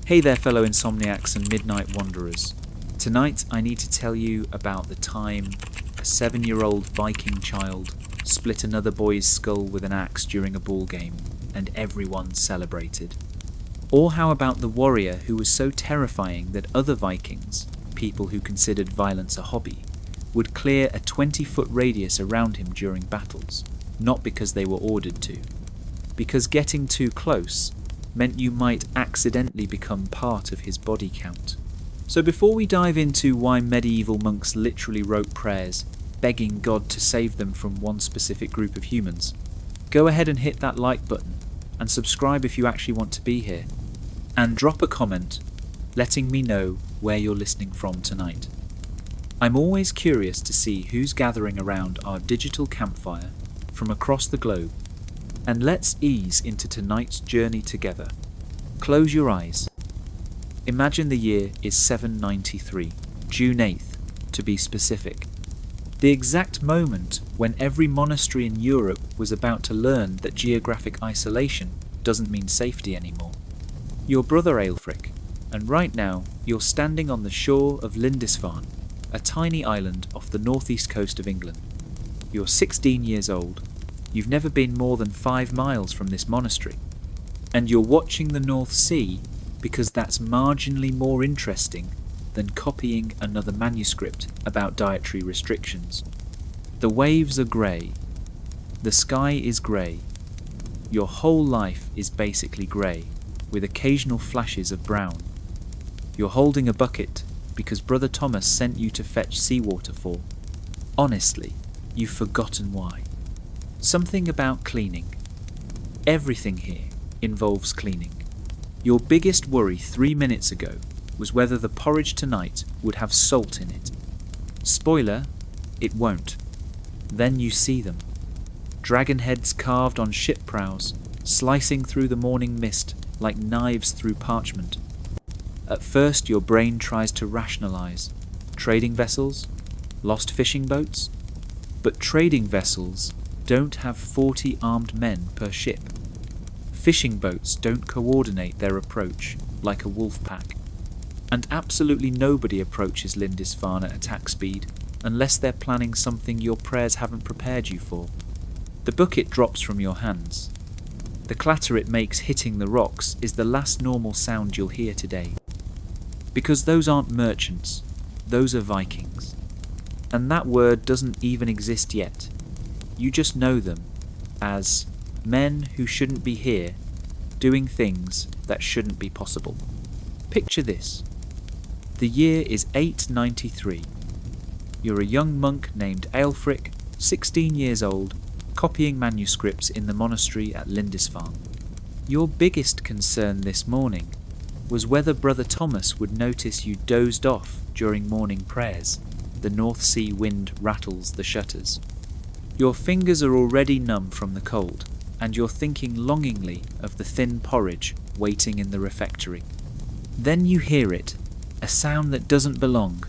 Hey there, fellow insomniacs and midnight wanderers. Tonight I need to tell you about the time a 7-year-old Viking child split another boy's skull with an axe during a ball game, and everyone celebrated. Or how about the warrior who was so terrifying that other Vikings, people who considered violence a hobby, would clear a 20-foot radius around him during battles, not because they were ordered to, because getting too close meant you might accidentally become part of his body count. So before we dive into why medieval monks literally wrote prayers, begging God to save them from one specific group of humans, go ahead and hit that like button, and subscribe if you actually want to be here, and drop a comment letting me know where you're listening from tonight. I'm always curious to see who's gathering around our digital campfire from across the globe, and let's ease into tonight's journey together. Close your eyes. Imagine the year is 793, June 8th, to be specific. The exact moment when every monastery in Europe was about to learn that geographic isolation doesn't mean safety anymore. Your brother Aelfric, and right now you're standing on the shore of Lindisfarne, a tiny island off the northeast coast of England. You're 16 years old. You've never been more than 5 miles from this monastery, and you're watching the North Sea because that's marginally more interesting than copying another manuscript about dietary restrictions. The waves are grey. The sky is grey. Your whole life is basically grey, with occasional flashes of brown. You're holding a bucket because Brother Thomas sent you to fetch seawater for. Honestly, you've forgotten why. Something about cleaning. Everything here involves cleaning. Your biggest worry 3 minutes ago was whether the porridge tonight would have salt in it. Spoiler, it won't. Then you see them. Dragon heads carved on ship prows, slicing through the morning mist like knives through parchment. At first your brain tries to rationalize. Trading vessels? Lost fishing boats? But trading vessels don't have 40 armed men per ship. Fishing boats don't coordinate their approach like a wolf pack. And absolutely nobody approaches Lindisfarne at attack speed unless they're planning something your prayers haven't prepared you for. The bucket drops from your hands. The clatter it makes hitting the rocks is the last normal sound you'll hear today. Because those aren't merchants, those are Vikings. And that word doesn't even exist yet. You just know them as men who shouldn't be here, doing things that shouldn't be possible. Picture this. The year is 893. You're a young monk named Aelfric, 16 years old, copying manuscripts in the monastery at Lindisfarne. Your biggest concern this morning was whether Brother Thomas would notice you dozed off during morning prayers. The North Sea wind rattles the shutters. Your fingers are already numb from the cold, and you're thinking longingly of the thin porridge waiting in the refectory. Then you hear it, a sound that doesn't belong.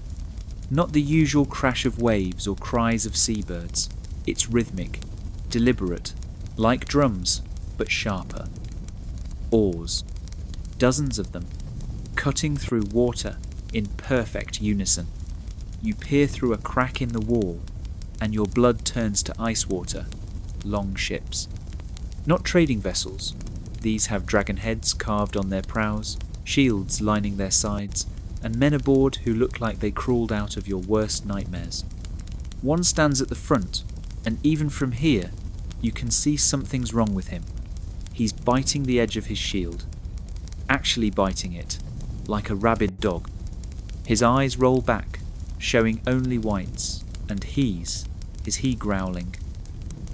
Not the usual crash of waves or cries of seabirds. It's rhythmic, deliberate, like drums, but sharper. Oars. Dozens of them, cutting through water in perfect unison. You peer through a crack in the wall, and your blood turns to ice water. Long ships. Not trading vessels. These have dragon heads carved on their prows, shields lining their sides, and men aboard who look like they crawled out of your worst nightmares. One stands at the front, and even from here, you can see something's wrong with him. He's biting the edge of his shield. Actually biting it, like a rabid dog. His eyes roll back, showing only whites, and is he growling?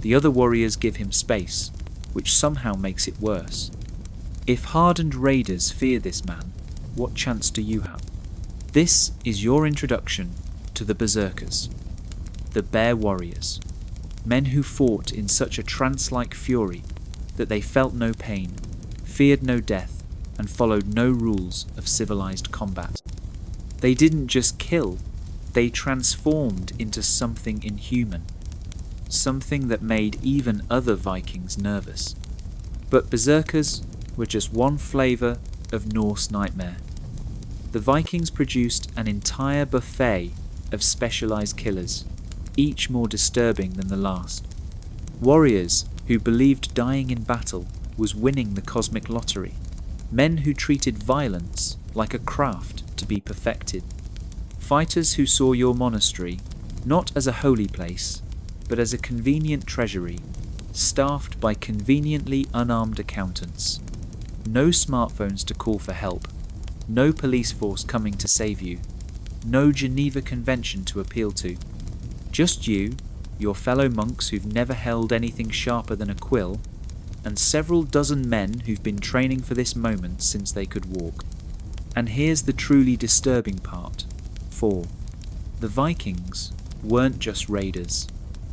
The other warriors give him space, which somehow makes it worse. If hardened raiders fear this man, what chance do you have? This is your introduction to the Berserkers, the bear warriors, men who fought in such a trance-like fury that they felt no pain, feared no death, and followed no rules of civilized combat. They didn't just kill, they transformed into something inhuman, something that made even other Vikings nervous. But Berserkers were just one flavour of Norse nightmare. The Vikings produced an entire buffet of specialized killers, each more disturbing than the last. Warriors who believed dying in battle was winning the cosmic lottery. Men who treated violence like a craft to be perfected. Fighters who saw your monastery not as a holy place, but as a convenient treasury, staffed by conveniently unarmed accountants. No smartphones to call for help, no police force coming to save you, no Geneva Convention to appeal to. Just you, your fellow monks who've never held anything sharper than a quill, and several dozen men who've been training for this moment since they could walk. And here's the truly disturbing part. 4. The Vikings weren't just raiders.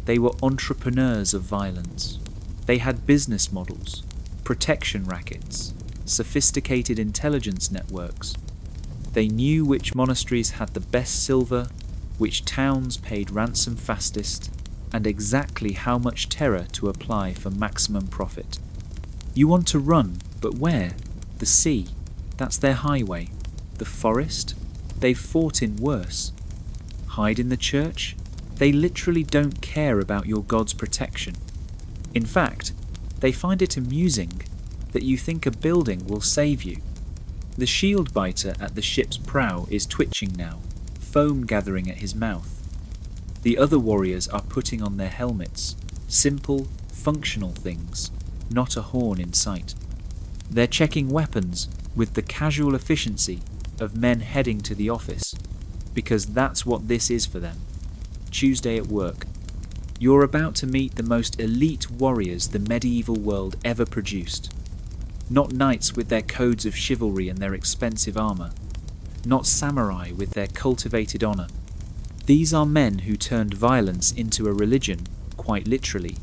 They were entrepreneurs of violence. They had business models, protection rackets, sophisticated intelligence networks. They knew which monasteries had the best silver, which towns paid ransom fastest, and exactly how much terror to apply for maximum profit. You want to run, but where? The sea. That's their highway. The forest? They've fought in worse. Hide in the church? They literally don't care about your God's protection. In fact, they find it amusing that you think a building will save you. The shield biter at the ship's prow is twitching now, foam gathering at his mouth. The other warriors are putting on their helmets, simple, functional things, not a horn in sight. They're checking weapons with the casual efficiency of men heading to the office, because that's what this is for them. Tuesday at work. You're about to meet the most elite warriors the medieval world ever produced. Not knights with their codes of chivalry and their expensive armour. Not samurai with their cultivated honour. These are men who turned violence into a religion, quite literally.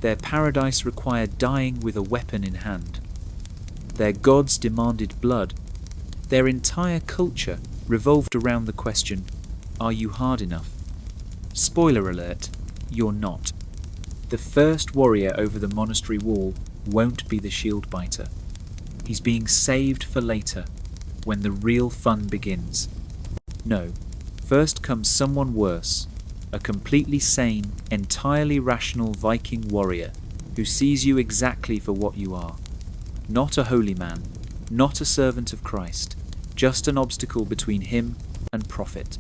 Their paradise required dying with a weapon in hand. Their gods demanded blood. Their entire culture revolved around the question, are you hard enough? Spoiler alert, you're not. The first warrior over the monastery wall won't be the shield biter. He's being saved for later, when the real fun begins. No, first comes someone worse, a completely sane, entirely rational Viking warrior who sees you exactly for what you are. Not a holy man, not a servant of Christ, just an obstacle between him and profit.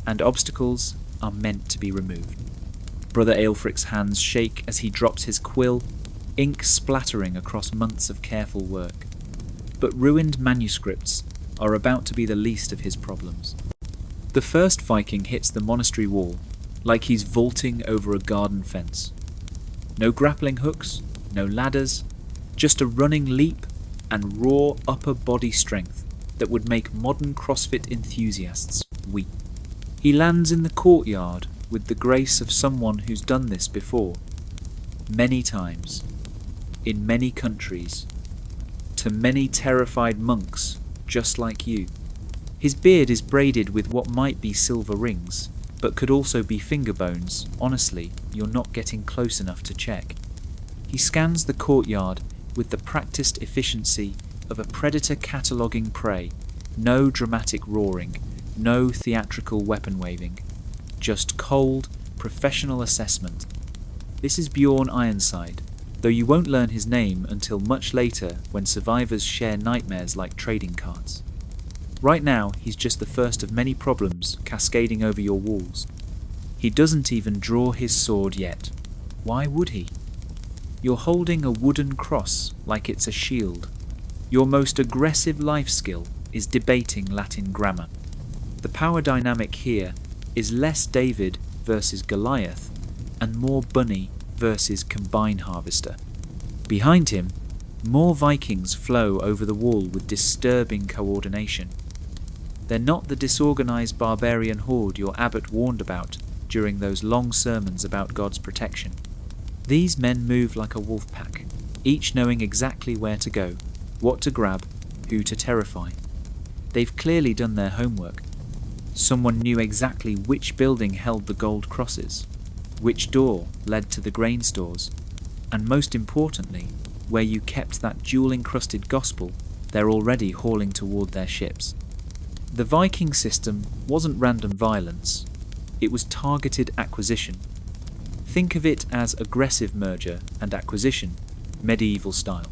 And obstacles are meant to be removed. Brother Aelfric's hands shake as he drops his quill, ink splattering across months of careful work. But ruined manuscripts are about to be the least of his problems. The first Viking hits the monastery wall like he's vaulting over a garden fence. No grappling hooks, no ladders, just a running leap and raw upper body strength that would make modern CrossFit enthusiasts weep. He lands in the courtyard with the grace of someone who's done this before, many times, in many countries, to many terrified monks just like you. His beard is braided with what might be silver rings, but could also be finger bones. Honestly, you're not getting close enough to check. He scans the courtyard with the practiced efficiency of a predator cataloguing prey. No dramatic roaring, no theatrical weapon waving, just cold, professional assessment. This is Bjorn Ironside, though you won't learn his name until much later when survivors share nightmares like trading cards. Right now, he's just the first of many problems cascading over your walls. He doesn't even draw his sword yet. Why would he? You're holding a wooden cross like it's a shield. Your most aggressive life skill is debating Latin grammar. The power dynamic here is less David versus Goliath and more Bunny versus Combine Harvester. Behind him, more Vikings flow over the wall with disturbing coordination. They're not the disorganized barbarian horde your abbot warned about during those long sermons about God's protection. These men move like a wolf pack, each knowing exactly where to go, what to grab, who to terrify. They've clearly done their homework. Someone knew exactly which building held the gold crosses, which door led to the grain stores, and most importantly, where you kept that jewel-encrusted gospel they're already hauling toward their ships. The Viking system wasn't random violence, it was targeted acquisition. Think of it as aggressive merger and acquisition, medieval style.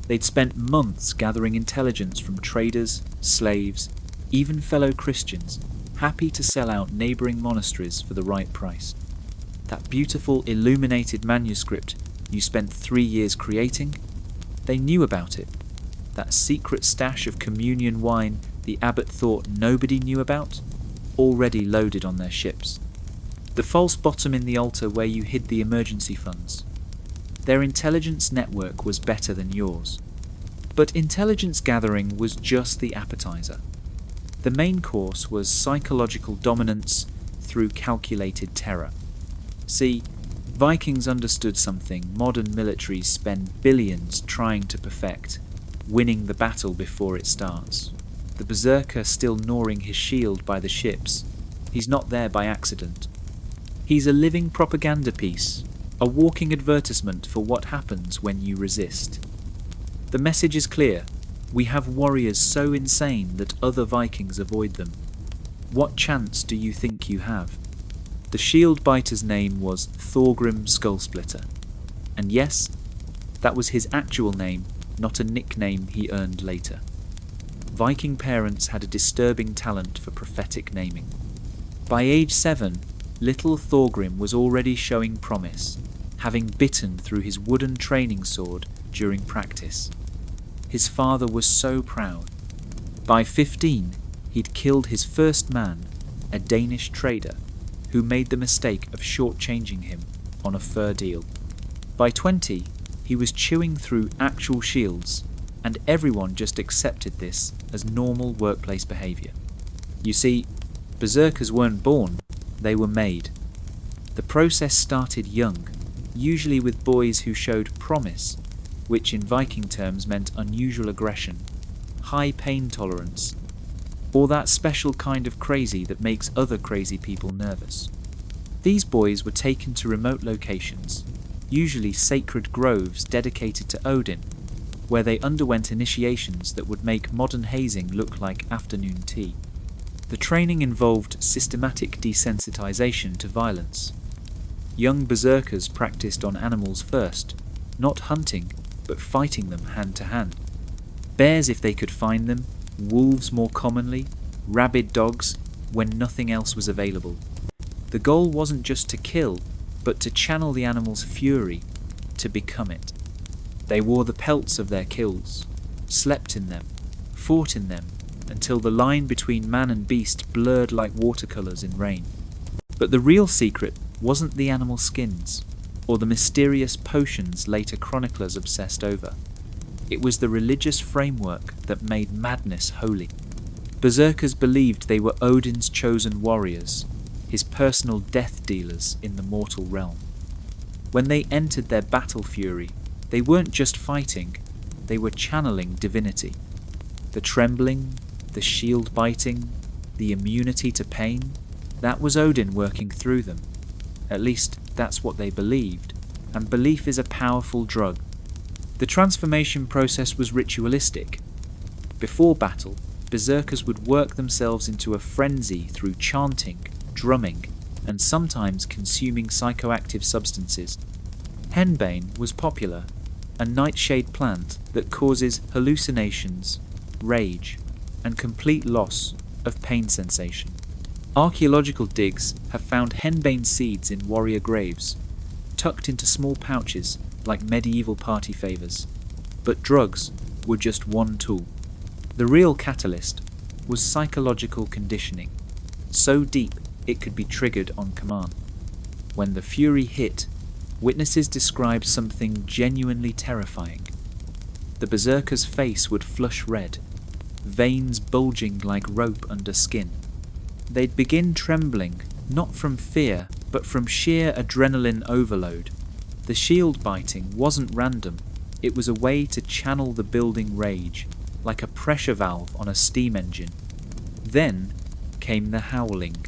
They'd spent months gathering intelligence from traders, slaves, even fellow Christians, happy to sell out neighbouring monasteries for the right price. That beautiful illuminated manuscript you spent 3 years creating, they knew about it. That secret stash of communion wine the abbot thought nobody knew about, already loaded on their ships. The false bottom in the altar where you hid the emergency funds. Their intelligence network was better than yours. But intelligence gathering was just the appetizer. The main course was psychological dominance through calculated terror. See, Vikings understood something modern militaries spend billions trying to perfect, winning the battle before it starts. The berserker still gnawing his shield by the ships, he's not there by accident. He's a living propaganda piece, a walking advertisement for what happens when you resist. The message is clear. We have warriors so insane that other Vikings avoid them. What chance do you think you have? The shield biter's name was Thorgrim Skullsplitter. And yes, that was his actual name, not a nickname he earned later. Viking parents had a disturbing talent for prophetic naming. By age 7, little Thorgrim was already showing promise, having bitten through his wooden training sword during practice. His father was so proud. By 15, he'd killed his first man, a Danish trader, who made the mistake of shortchanging him on a fur deal. By 20, he was chewing through actual shields, and everyone just accepted this as normal workplace behaviour. You see, berserkers weren't born, they were made. The process started young, usually with boys who showed promise, which in Viking terms meant unusual aggression, high pain tolerance, or that special kind of crazy that makes other crazy people nervous. These boys were taken to remote locations, usually sacred groves dedicated to Odin, where they underwent initiations that would make modern hazing look like afternoon tea. The training involved systematic desensitization to violence. Young berserkers practiced on animals first, not hunting, but fighting them hand to hand. Bears if they could find them, wolves more commonly, rabid dogs when nothing else was available. The goal wasn't just to kill, but to channel the animal's fury, to become it. They wore the pelts of their kills, slept in them, fought in them, until the line between man and beast blurred like watercolours in rain. But the real secret wasn't the animal skins, or the mysterious potions later chroniclers obsessed over. It was the religious framework that made madness holy. Berserkers believed they were Odin's chosen warriors, his personal death dealers in the mortal realm. When they entered their battle fury, they weren't just fighting, they were channeling divinity. The trembling, the shield biting, the immunity to pain, that was Odin working through them. At least that's what they believed, and belief is a powerful drug. The transformation process was ritualistic. Before battle, berserkers would work themselves into a frenzy through chanting, drumming, and sometimes consuming psychoactive substances. Henbane was popular, a nightshade plant that causes hallucinations, rage, and complete loss of pain sensation. Archaeological digs have found henbane seeds in warrior graves, tucked into small pouches like medieval party favours. But drugs were just one tool. The real catalyst was psychological conditioning, so deep it could be triggered on command. When the fury hit, witnesses described something genuinely terrifying. The berserker's face would flush red, veins bulging like rope under skin. They'd begin trembling, not from fear, but from sheer adrenaline overload. The shield biting wasn't random, it was a way to channel the building rage, like a pressure valve on a steam engine. Then came the howling.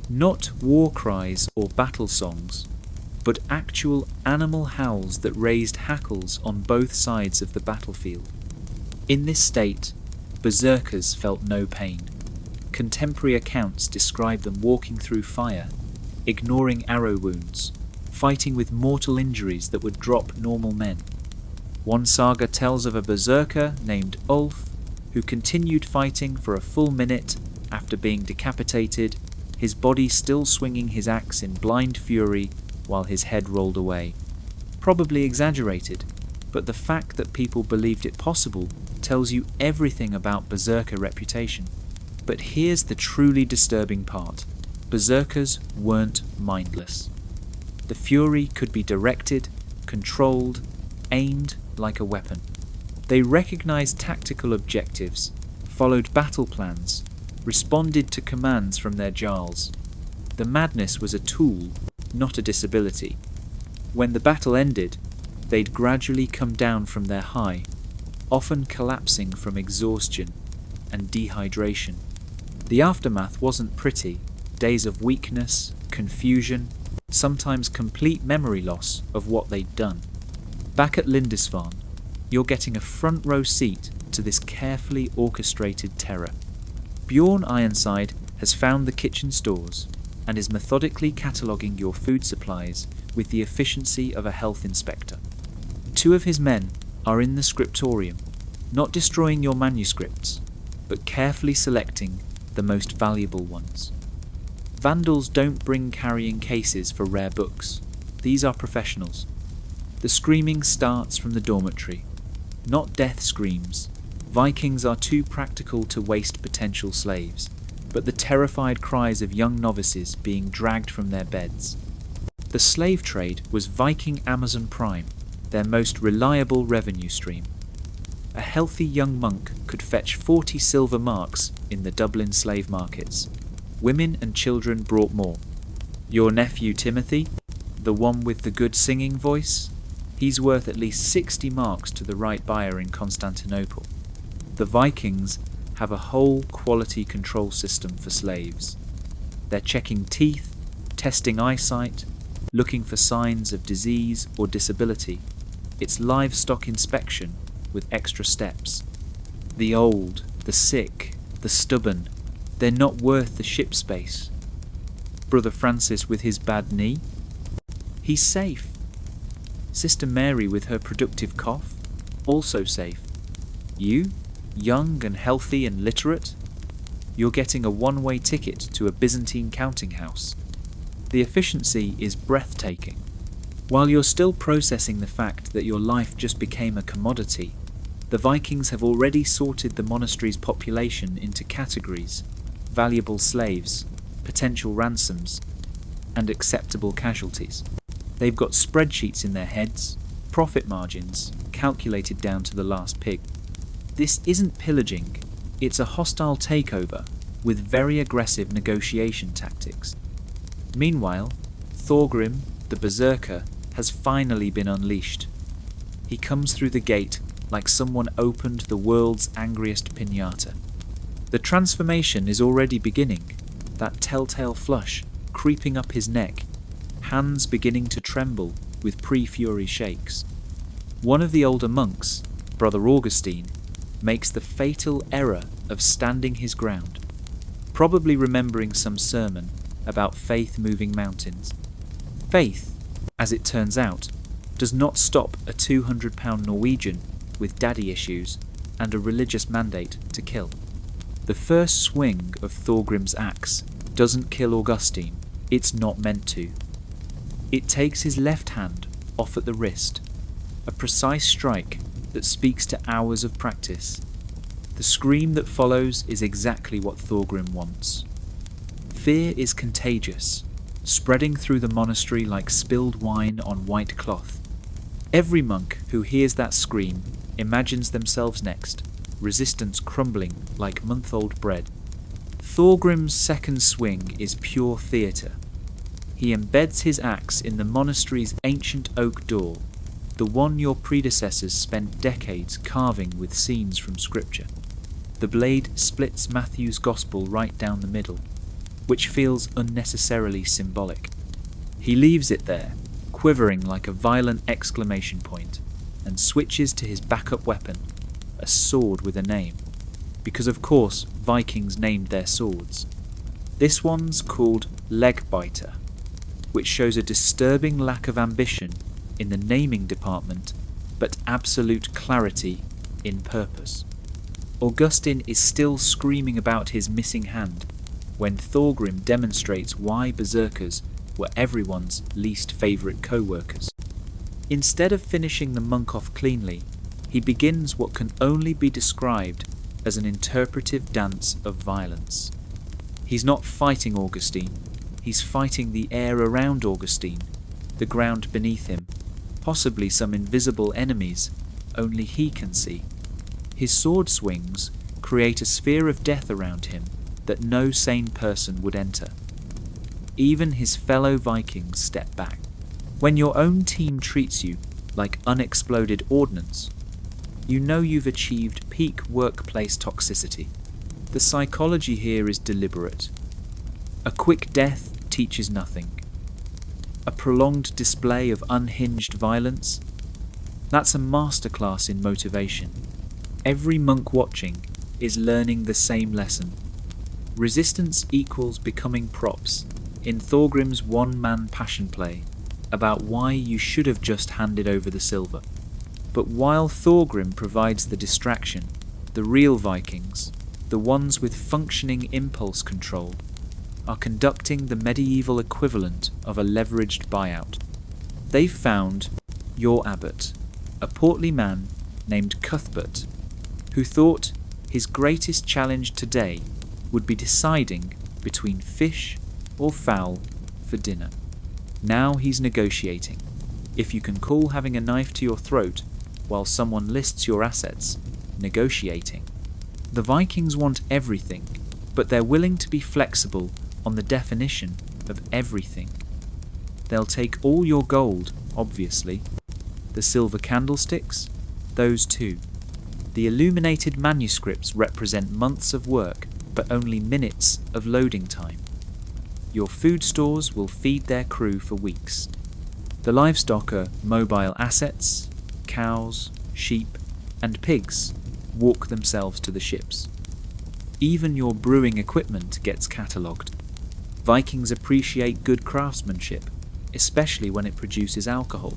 Not war cries or battle songs, but actual animal howls that raised hackles on both sides of the battlefield. In this state, berserkers felt no pain. Contemporary accounts describe them walking through fire, ignoring arrow wounds, fighting with mortal injuries that would drop normal men. One saga tells of a berserker named Ulf who continued fighting for a full minute after being decapitated, his body still swinging his axe in blind fury while his head rolled away. Probably exaggerated, but the fact that people believed it possible tells you everything about berserker reputation. But here's the truly disturbing part. Berserkers weren't mindless. The fury could be directed, controlled, aimed like a weapon. They recognized tactical objectives, followed battle plans, responded to commands from their jarls. The madness was a tool, not a disability. When the battle ended, they'd gradually come down from their high, often collapsing from exhaustion and dehydration. The aftermath wasn't pretty. Days of weakness, confusion, sometimes complete memory loss of what they'd done. Back at Lindisfarne, you're getting a front row seat to this carefully orchestrated terror. Bjorn Ironside has found the kitchen stores and is methodically cataloguing your food supplies with the efficiency of a health inspector. 2 of his men are in the scriptorium, not destroying your manuscripts, but carefully selecting the most valuable ones. Vandals don't bring carrying cases for rare books. These are professionals. The screaming starts from the dormitory. Not death screams. Vikings are too practical to waste potential slaves, but the terrified cries of young novices being dragged from their beds. The slave trade was Viking Amazon Prime, their most reliable revenue stream. A healthy young monk could fetch 40 silver marks in the Dublin slave markets. Women and children brought more. Your nephew Timothy, the one with the good singing voice, he's worth at least 60 marks to the right buyer in Constantinople. The Vikings have a whole quality control system for slaves. They're checking teeth, testing eyesight, looking for signs of disease or disability. It's livestock inspection with extra steps. The old, the sick, the stubborn, they're not worth the ship space. Brother Francis with his bad knee, he's safe. Sister Mary with her productive cough, also safe. You, young and healthy and literate, you're getting a one-way ticket to a Byzantine counting house. The efficiency is breathtaking. While you're still processing the fact that your life just became a commodity, the Vikings have already sorted the monastery's population into categories: valuable slaves, potential ransoms, and acceptable casualties. They've got spreadsheets in their heads, profit margins, calculated down to the last pig. This isn't pillaging, it's a hostile takeover with very aggressive negotiation tactics. Meanwhile, Thorgrim, the berserker, has finally been unleashed. He comes through the gate like someone opened the world's angriest piñata. The transformation is already beginning, that telltale flush creeping up his neck, hands beginning to tremble with pre-fury shakes. One of the older monks, Brother Augustine, makes the fatal error of standing his ground, probably remembering some sermon about faith moving mountains. Faith, as it turns out, does not stop a 200-pound Norwegian with daddy issues and a religious mandate to kill. The first swing of Thorgrim's axe doesn't kill Augustine, it's not meant to. It takes his left hand off at the wrist, a precise strike that speaks to hours of practice. The scream that follows is exactly what Thorgrim wants. Fear is contagious, spreading through the monastery like spilled wine on white cloth. Every monk who hears that scream imagines themselves next, resistance crumbling like month-old bread. Thorgrim's second swing is pure theatre. He embeds his axe in the monastery's ancient oak door, the one your predecessors spent decades carving with scenes from scripture. The blade splits Matthew's gospel right down the middle, which feels unnecessarily symbolic. He leaves it there, quivering like a violent exclamation point, and switches to his backup weapon, a sword with a name, because of course Vikings named their swords. This one's called Legbiter, which shows a disturbing lack of ambition in the naming department, but absolute clarity in purpose. Augustin is still screaming about his missing hand when Thorgrim demonstrates why berserkers were everyone's least favourite co-workers. Instead of finishing the monk off cleanly, he begins what can only be described as an interpretive dance of violence. He's not fighting Augustine, he's fighting the air around Augustine, the ground beneath him, possibly some invisible enemies only he can see. His sword swings create a sphere of death around him that no sane person would enter. Even his fellow Vikings step back. When your own team treats you like unexploded ordnance, you know you've achieved peak workplace toxicity. The psychology here is deliberate. A quick death teaches nothing. A prolonged display of unhinged violence, that's a masterclass in motivation. Every monk watching is learning the same lesson. Resistance equals becoming props in Thorgrim's one-man passion play about why you should have just handed over the silver. But while Thorgrim provides the distraction, the real Vikings, the ones with functioning impulse control, are conducting the medieval equivalent of a leveraged buyout. They've found your abbot, a portly man named Cuthbert, who thought his greatest challenge today would be deciding between fish or fowl for dinner. Now he's negotiating. If you can call having a knife to your throat while someone lists your assets negotiating. The Vikings want everything, but they're willing to be flexible on the definition of everything. They'll take all your gold, obviously. The silver candlesticks, those too. The illuminated manuscripts represent months of work, but only minutes of loading time. Your food stores will feed their crew for weeks. The livestock are mobile assets, cows, sheep, and pigs walk themselves to the ships. Even your brewing equipment gets catalogued. Vikings appreciate good craftsmanship, especially when it produces alcohol.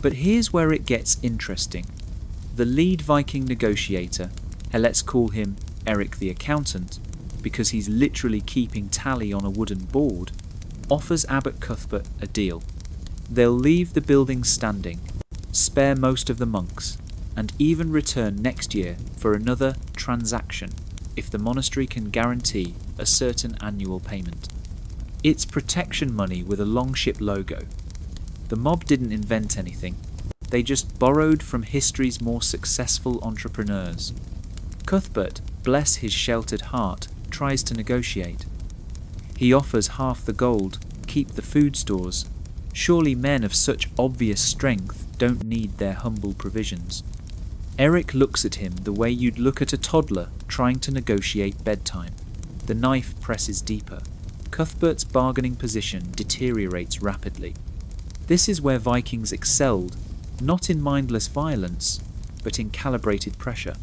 But here's where it gets interesting. The lead Viking negotiator, and let's call him Eric the Accountant, because he's literally keeping tally on a wooden board, offers Abbot Cuthbert a deal. They'll leave the building standing, spare most of the monks, and even return next year for another transaction if the monastery can guarantee a certain annual payment. It's protection money with a longship logo. The mob didn't invent anything. They just borrowed from history's more successful entrepreneurs. Cuthbert, bless his sheltered heart, tries to negotiate. He offers half the gold, keep the food stores. Surely men of such obvious strength don't need their humble provisions. Eric looks at him the way you'd look at a toddler trying to negotiate bedtime. The knife presses deeper. Cuthbert's bargaining position deteriorates rapidly. This is where Vikings excelled, not in mindless violence, but in calibrated pressure.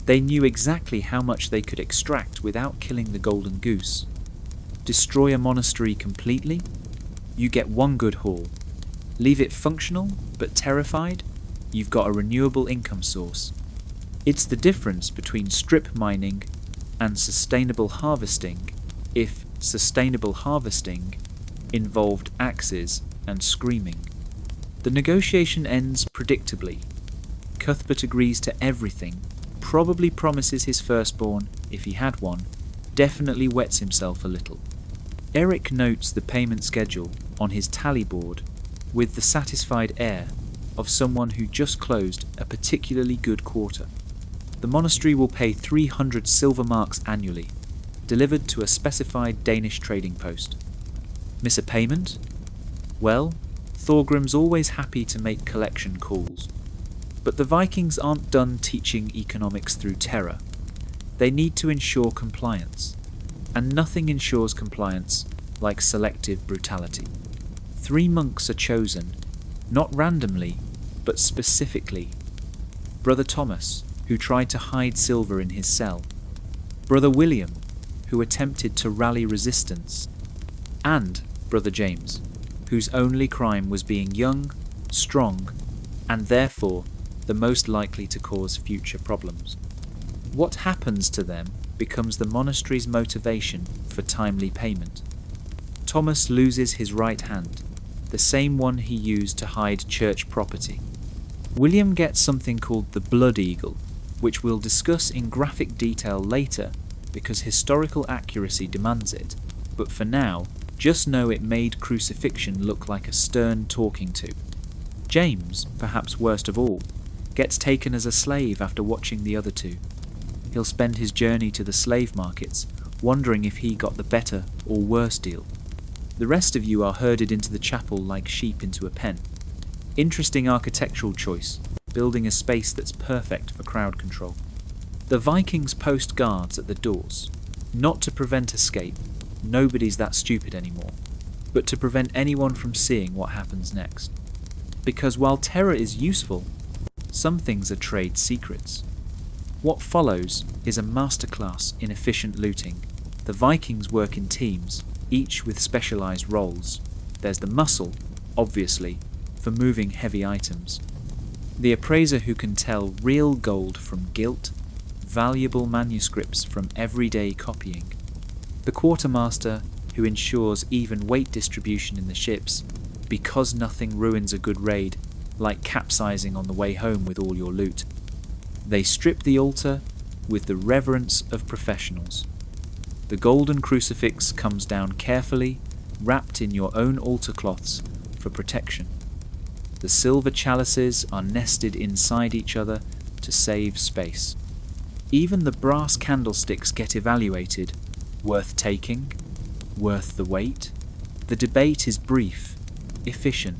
They knew exactly how much they could extract without killing the golden goose. Destroy a monastery completely? You get one good haul. Leave it functional, but terrified? You've got a renewable income source. It's the difference between strip mining and sustainable harvesting, if sustainable harvesting involved axes and screaming. The negotiation ends predictably. Cuthbert agrees to everything, probably promises his firstborn, if he had one, definitely wets himself a little. Eric notes the payment schedule on his tally board with the satisfied air of someone who just closed a particularly good quarter. The monastery will pay 300 silver marks annually, delivered to a specified Danish trading post. Miss a payment? Well, Thorgrim's always happy to make collection calls. But the Vikings aren't done teaching economics through terror. They need to ensure compliance. And nothing ensures compliance like selective brutality. 3 monks are chosen, not randomly, but specifically. Brother Thomas, who tried to hide silver in his cell, Brother William, who attempted to rally resistance, and Brother James, whose only crime was being young, strong, and therefore the most likely to cause future problems. What happens to them becomes the monastery's motivation for timely payment. Thomas loses his right hand, the same one he used to hide church property. William gets something called the Blood Eagle, which we'll discuss in graphic detail later because historical accuracy demands it, but for now, just know it made crucifixion look like a stern talking to. James, perhaps worst of all, gets taken as a slave after watching the other two. He'll spend his journey to the slave markets, wondering if he got the better or worse deal. The rest of you are herded into the chapel like sheep into a pen. Interesting architectural choice, building a space that's perfect for crowd control. The Vikings post guards at the doors, not to prevent escape, nobody's that stupid anymore, but to prevent anyone from seeing what happens next. Because while terror is useful, some things are trade secrets. What follows is a masterclass in efficient looting. The Vikings work in teams, each with specialised roles. There's the muscle, obviously, for moving heavy items. The appraiser who can tell real gold from gilt, valuable manuscripts from everyday copying. The quartermaster who ensures even weight distribution in the ships, because nothing ruins a good raid, like capsizing on the way home with all your loot. They strip the altar with the reverence of professionals. The golden crucifix comes down carefully, wrapped in your own altar cloths for protection. The silver chalices are nested inside each other to save space. Even the brass candlesticks get evaluated. Worth taking? Worth the wait? The debate is brief, efficient.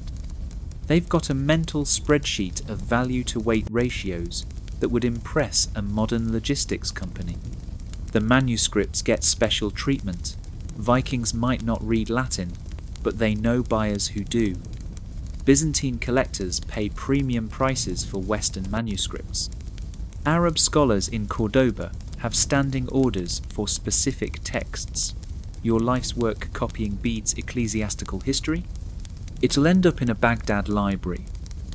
They've got a mental spreadsheet of value-to-weight ratios that would impress a modern logistics company. The manuscripts get special treatment. Vikings might not read Latin, but they know buyers who do. Byzantine collectors pay premium prices for Western manuscripts. Arab scholars in Cordoba have standing orders for specific texts. Your life's work copying Bede's ecclesiastical history? It'll end up in a Baghdad library,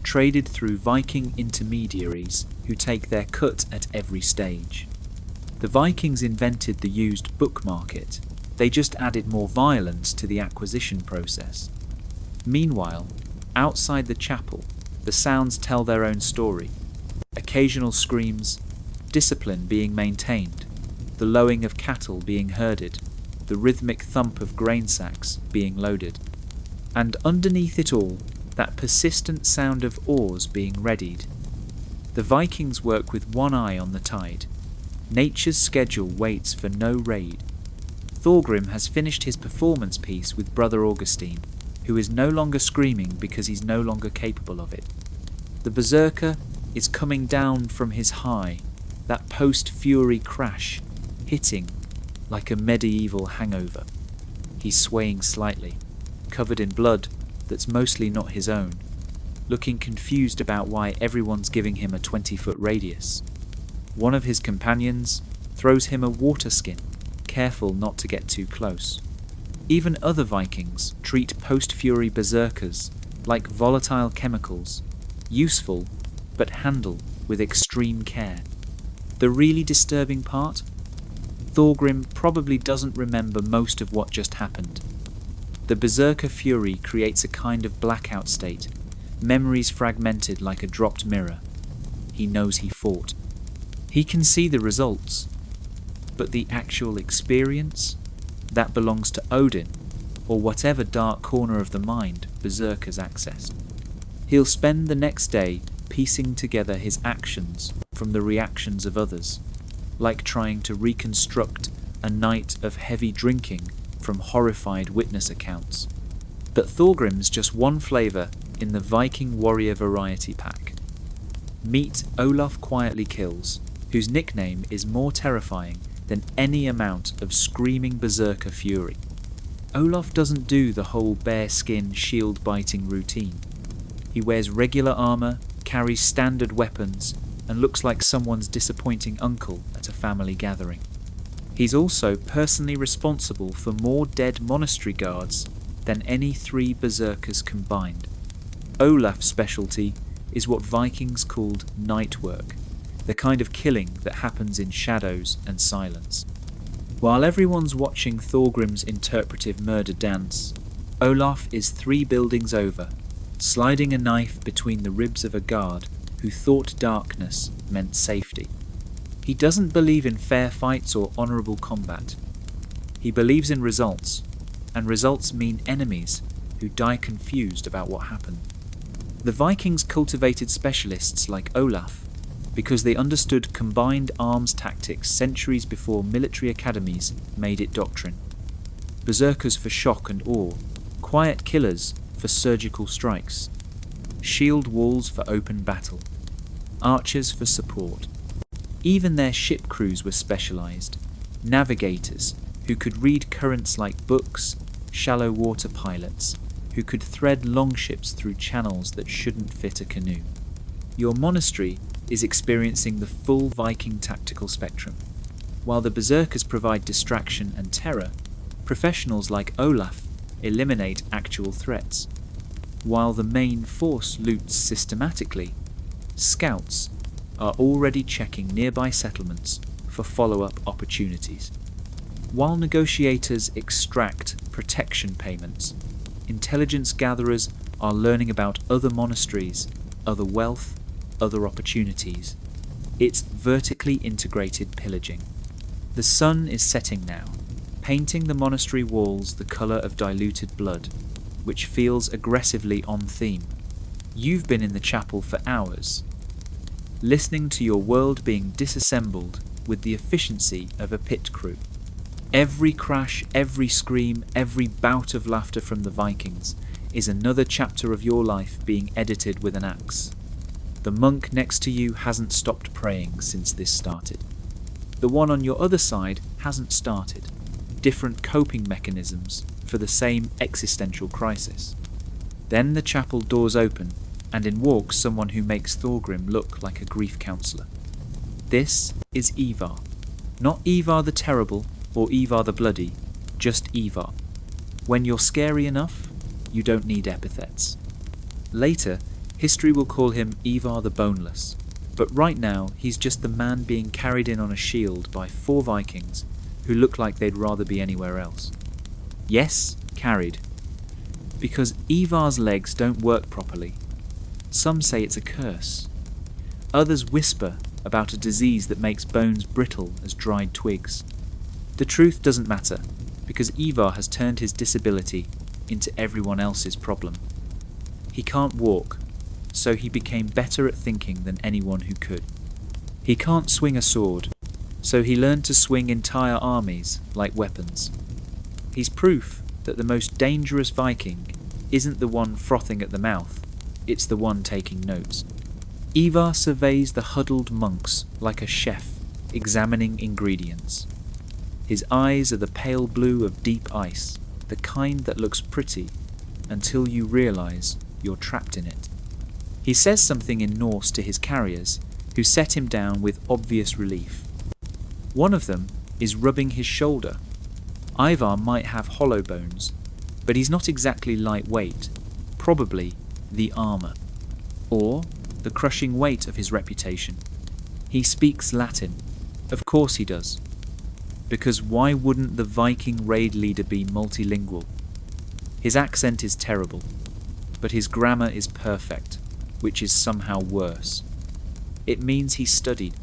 traded through Viking intermediaries who take their cut at every stage. The Vikings invented the used book market. They just added more violence to the acquisition process. Meanwhile, outside the chapel, the sounds tell their own story. Occasional screams, discipline being maintained, the lowing of cattle being herded, the rhythmic thump of grain sacks being loaded. And underneath it all, that persistent sound of oars being readied. The Vikings work with one eye on the tide. Nature's schedule waits for no raid. Thorgrim has finished his performance piece with Brother Augustine, who is no longer screaming because he's no longer capable of it. The Berserker is coming down from his high, that post-fury crash, hitting like a medieval hangover. He's swaying slightly, covered in blood that's mostly not his own, looking confused about why everyone's giving him a 20-foot radius. One of his companions throws him a water skin, careful not to get too close. Even other Vikings treat post-fury berserkers like volatile chemicals, useful but handle with extreme care. The really disturbing part? Thorgrim probably doesn't remember most of what just happened. The berserker fury creates a kind of blackout state, memories fragmented like a dropped mirror. He knows he fought. He can see the results, but the actual experience? That belongs to Odin, or whatever dark corner of the mind berserkers accessed. He'll spend the next day piecing together his actions from the reactions of others, like trying to reconstruct a night of heavy drinking from horrified witness accounts. But Thorgrim's just one flavour in the Viking warrior variety pack. Meet Olaf Quietly Kills, whose nickname is more terrifying than any amount of screaming berserker fury. Olaf doesn't do the whole bare-skin shield-biting routine. He wears regular armour, carries standard weapons, and looks like someone's disappointing uncle at a family gathering. He's also personally responsible for more dead monastery guards than any 3 berserkers combined. Olaf's specialty is what Vikings called night work, the kind of killing that happens in shadows and silence. While everyone's watching Thorgrim's interpretive murder dance, Olaf is 3 buildings over, sliding a knife between the ribs of a guard who thought darkness meant safety. He doesn't believe in fair fights or honourable combat. He believes in results, and results mean enemies who die confused about what happened. The Vikings cultivated specialists like Olaf because they understood combined arms tactics centuries before military academies made it doctrine. Berserkers for shock and awe, quiet killers for surgical strikes, shield walls for open battle, archers for support. Even their ship crews were specialised, navigators who could read currents like books, shallow water pilots who could thread longships through channels that shouldn't fit a canoe. Your monastery is experiencing the full Viking tactical spectrum. While the berserkers provide distraction and terror, professionals like Olaf eliminate actual threats. While the main force loots systematically, scouts are already checking nearby settlements for follow-up opportunities. While negotiators extract protection payments, intelligence gatherers are learning about other monasteries, other wealth, other opportunities. It's vertically integrated pillaging. The sun is setting now, painting the monastery walls the colour of diluted blood, which feels aggressively on theme. You've been in the chapel for hours, listening to your world being disassembled with the efficiency of a pit crew. Every crash, every scream, every bout of laughter from the Vikings is another chapter of your life being edited with an axe. The monk next to you hasn't stopped praying since this started. The one on your other side hasn't started. Different coping mechanisms for the same existential crisis. Then the chapel doors open, and in walks someone who makes Thorgrim look like a grief counsellor. This is Ivar. Not Ivar the Terrible or Ivar the Bloody, just Ivar. When you're scary enough, you don't need epithets. Later, history will call him Ivar the Boneless, but right now he's just the man being carried in on a shield by 4 Vikings who look like they'd rather be anywhere else. Yes, carried. Because Ivar's legs don't work properly. Some say it's a curse. Others whisper about a disease that makes bones brittle as dried twigs. The truth doesn't matter, because Ivar has turned his disability into everyone else's problem. He can't walk, so he became better at thinking than anyone who could. He can't swing a sword, so he learned to swing entire armies like weapons. He's proof that the most dangerous Viking isn't the one frothing at the mouth, it's the one taking notes. Ivar surveys the huddled monks like a chef examining ingredients. His eyes are the pale blue of deep ice, the kind that looks pretty until you realise you're trapped in it. He says something in Norse to his carriers, who set him down with obvious relief. One of them is rubbing his shoulder. Ivar might have hollow bones, but he's not exactly lightweight, probably the armour, or the crushing weight of his reputation. He speaks Latin. Of course he does. Because why wouldn't the Viking raid leader be multilingual? His accent is terrible, but his grammar is perfect, which is somehow worse. It means he studied.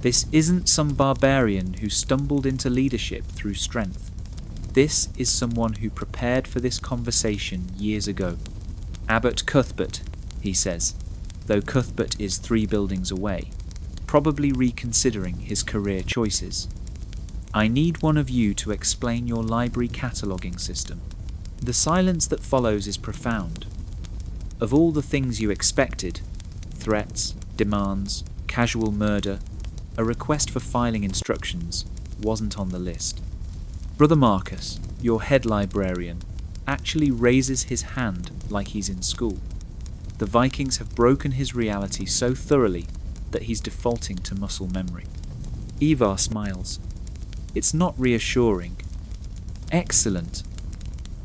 This isn't some barbarian who stumbled into leadership through strength. This is someone who prepared for this conversation years ago. Abbot Cuthbert, he says, though Cuthbert is 3 buildings away, probably reconsidering his career choices. I need one of you to explain your library cataloguing system. The silence that follows is profound. Of all the things you expected, threats, demands, casual murder, a request for filing instructions wasn't on the list. Brother Marcus, your head librarian, actually raises his hand like he's in school. The Vikings have broken his reality so thoroughly that he's defaulting to muscle memory. Ivar smiles. It's not reassuring. Excellent.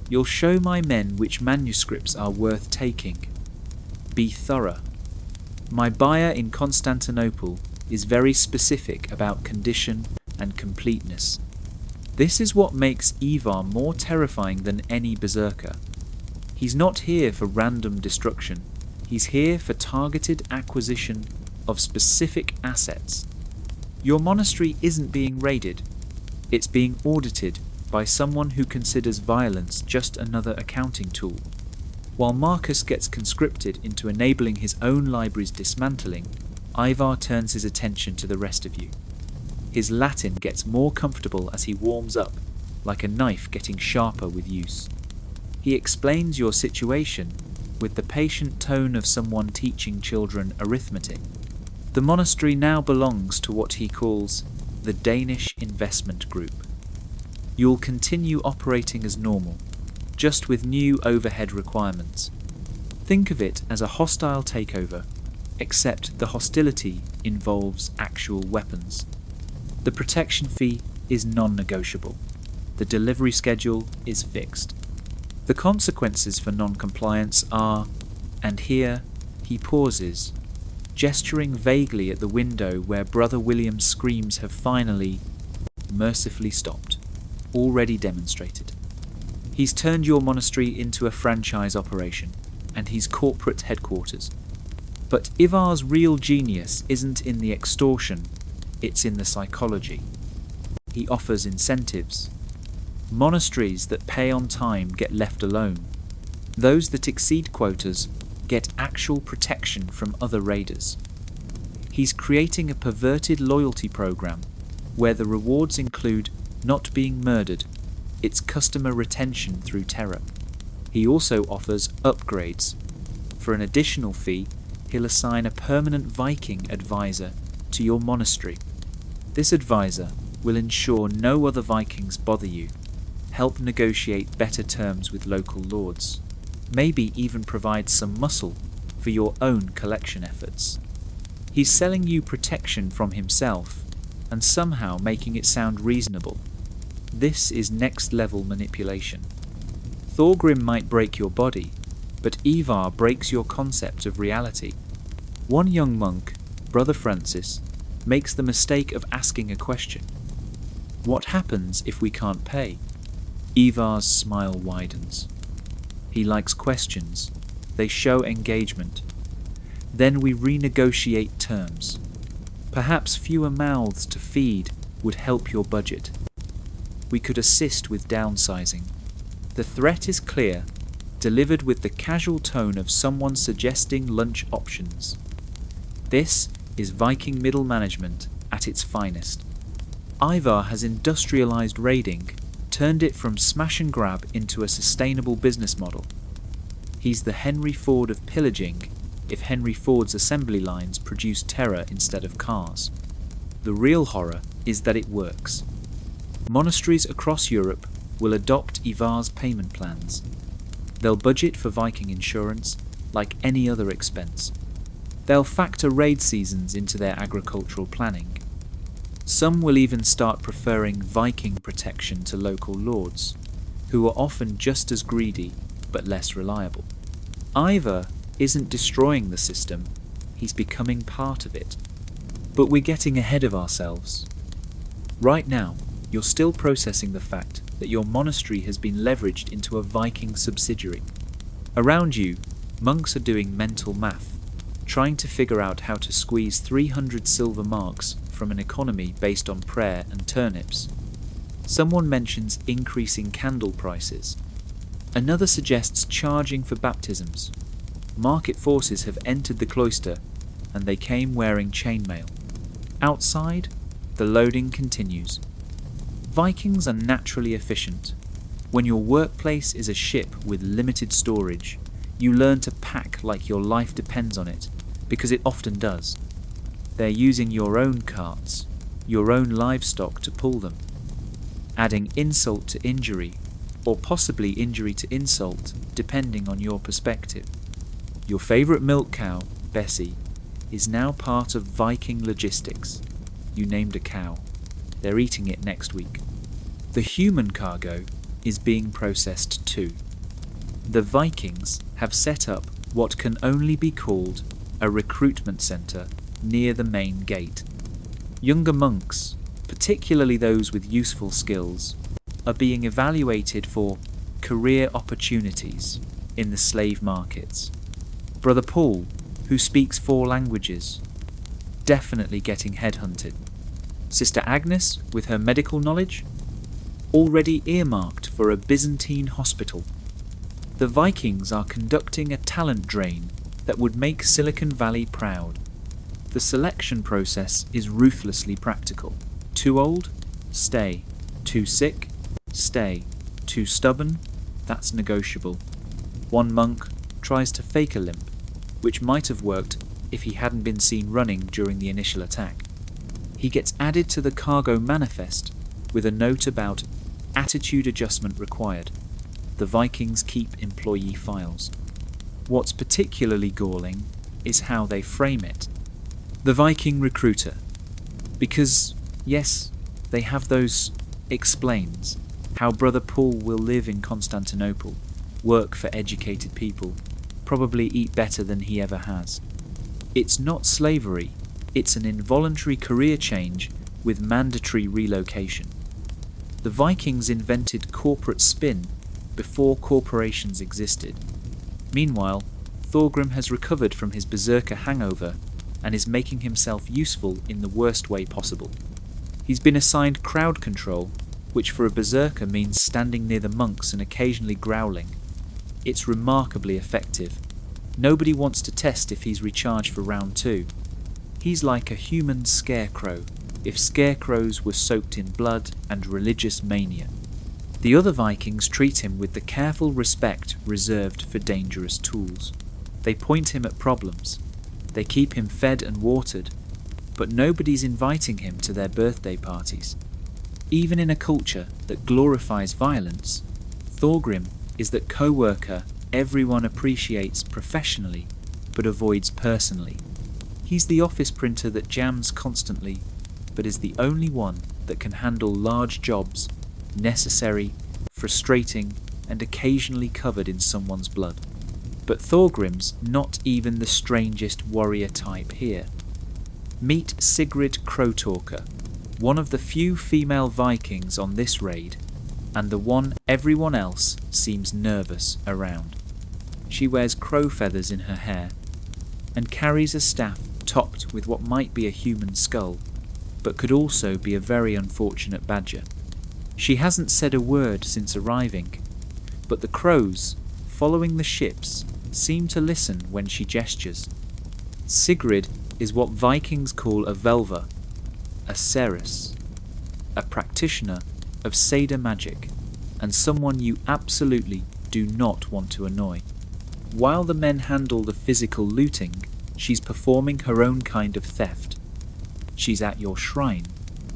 You'll show my men which manuscripts are worth taking. Be thorough. My buyer in Constantinople is very specific about condition and completeness. This is what makes Ivar more terrifying than any berserker. He's not here for random destruction. He's here for targeted acquisition of specific assets. Your monastery isn't being raided. It's being audited by someone who considers violence just another accounting tool. While Marcus gets conscripted into enabling his own library's dismantling, Ivar turns his attention to the rest of you. His Latin gets more comfortable as he warms up, like a knife getting sharper with use. He explains your situation with the patient tone of someone teaching children arithmetic. The monastery now belongs to what he calls the Danish Investment Group. You'll continue operating as normal, just with new overhead requirements. Think of it as a hostile takeover, except the hostility involves actual weapons. The protection fee is non-negotiable. The delivery schedule is fixed. The consequences for non-compliance are, and here he pauses, gesturing vaguely at the window where Brother William's screams have finally, mercifully stopped, already demonstrated. He's turned your monastery into a franchise operation, and he's corporate headquarters. But Ivar's real genius isn't in the extortion, it's in the psychology. He offers incentives. Monasteries that pay on time get left alone. Those that exceed quotas get actual protection from other raiders. He's creating a perverted loyalty program where the rewards include not being murdered, it's customer retention through terror. He also offers upgrades. For an additional fee, he'll assign a permanent Viking advisor to your monastery. This advisor will ensure no other Vikings bother you, help negotiate better terms with local lords, maybe even provide some muscle for your own collection efforts. He's selling you protection from himself and somehow making it sound reasonable. This is next-level manipulation. Thorgrim might break your body, but Ivar breaks your concept of reality. One young monk, Brother Francis, makes the mistake of asking a question. What happens if we can't pay? Ivar's smile widens. He likes questions. They show engagement. Then we renegotiate terms. Perhaps fewer mouths to feed would help your budget. We could assist with downsizing. The threat is clear, delivered with the casual tone of someone suggesting lunch options. This is Viking middle management at its finest. Ivar has industrialized raiding, turned it from smash and grab into a sustainable business model. He's the Henry Ford of pillaging if Henry Ford's assembly lines produce terror instead of cars. The real horror is that it works. Monasteries across Europe will adopt Ivar's payment plans. They'll budget for Viking insurance like any other expense. They'll factor raid seasons into their agricultural planning. Some will even start preferring Viking protection to local lords, who are often just as greedy but less reliable. Ivar isn't destroying the system, he's becoming part of it. But we're getting ahead of ourselves. Right now, you're still processing the fact that your monastery has been leveraged into a Viking subsidiary. Around you, monks are doing mental math, trying to figure out how to squeeze 300 silver marks from an economy based on prayer and turnips. Someone mentions increasing candle prices. Another suggests charging for baptisms. Market forces have entered the cloister, and they came wearing chainmail. Outside, the loading continues. Vikings are naturally efficient. When your workplace is a ship with limited storage, you learn to pack like your life depends on it, because it often does. They're using your own carts, your own livestock to pull them, adding insult to injury, or possibly injury to insult, depending on your perspective. Your favourite milk cow, Bessie, is now part of Viking logistics. You named a cow. They're eating it next week. The human cargo is being processed too. The Vikings have set up what can only be called a recruitment centre near the main gate. Younger monks, particularly those with useful skills, are being evaluated for career opportunities in the slave markets. Brother Paul, who speaks 4 languages, definitely getting headhunted. Sister Agnes, with her medical knowledge, already earmarked for a Byzantine hospital. The Vikings are conducting a talent drain that would make Silicon Valley proud. The selection process is ruthlessly practical. Too old? Stay. Too sick? Stay. Too stubborn? That's negotiable. One monk tries to fake a limp, which might have worked if he hadn't been seen running during the initial attack. He gets added to the cargo manifest with a note about attitude adjustment required. The Vikings keep employee files. What's particularly galling is how they frame it. The Viking recruiter. Because, yes, they have those explains how Brother Paul will live in Constantinople, work for educated people, probably eat better than he ever has. It's not slavery, it's an involuntary career change with mandatory relocation. The Vikings invented corporate spin before corporations existed. Meanwhile, Thorgrim has recovered from his berserker hangover and is making himself useful in the worst way possible. He's been assigned crowd control, which for a berserker means standing near the monks and occasionally growling. It's remarkably effective. Nobody wants to test if he's recharged for round 2. He's like a human scarecrow, if scarecrows were soaked in blood and religious mania. The other Vikings treat him with the careful respect reserved for dangerous tools. They point him at problems. They keep him fed and watered, but nobody's inviting him to their birthday parties. Even in a culture that glorifies violence, Thorgrim is that co-worker everyone appreciates professionally but avoids personally. He's the office printer that jams constantly, but is the only one that can handle large jobs, necessary, frustrating, and occasionally covered in someone's blood. But Thorgrim's not even the strangest warrior type here. Meet Sigrid Crowtalker, one of the few female Vikings on this raid, and the one everyone else seems nervous around. She wears crow feathers in her hair, and carries a staff topped with what might be a human skull, but could also be a very unfortunate badger. She hasn't said a word since arriving, but the crows, following the ships, seem to listen when she gestures. Sigrid is what Vikings call a Velva, a Ceres, a practitioner of Seder magic, and someone you absolutely do not want to annoy. While the men handle the physical looting, she's performing her own kind of theft. She's at your shrine,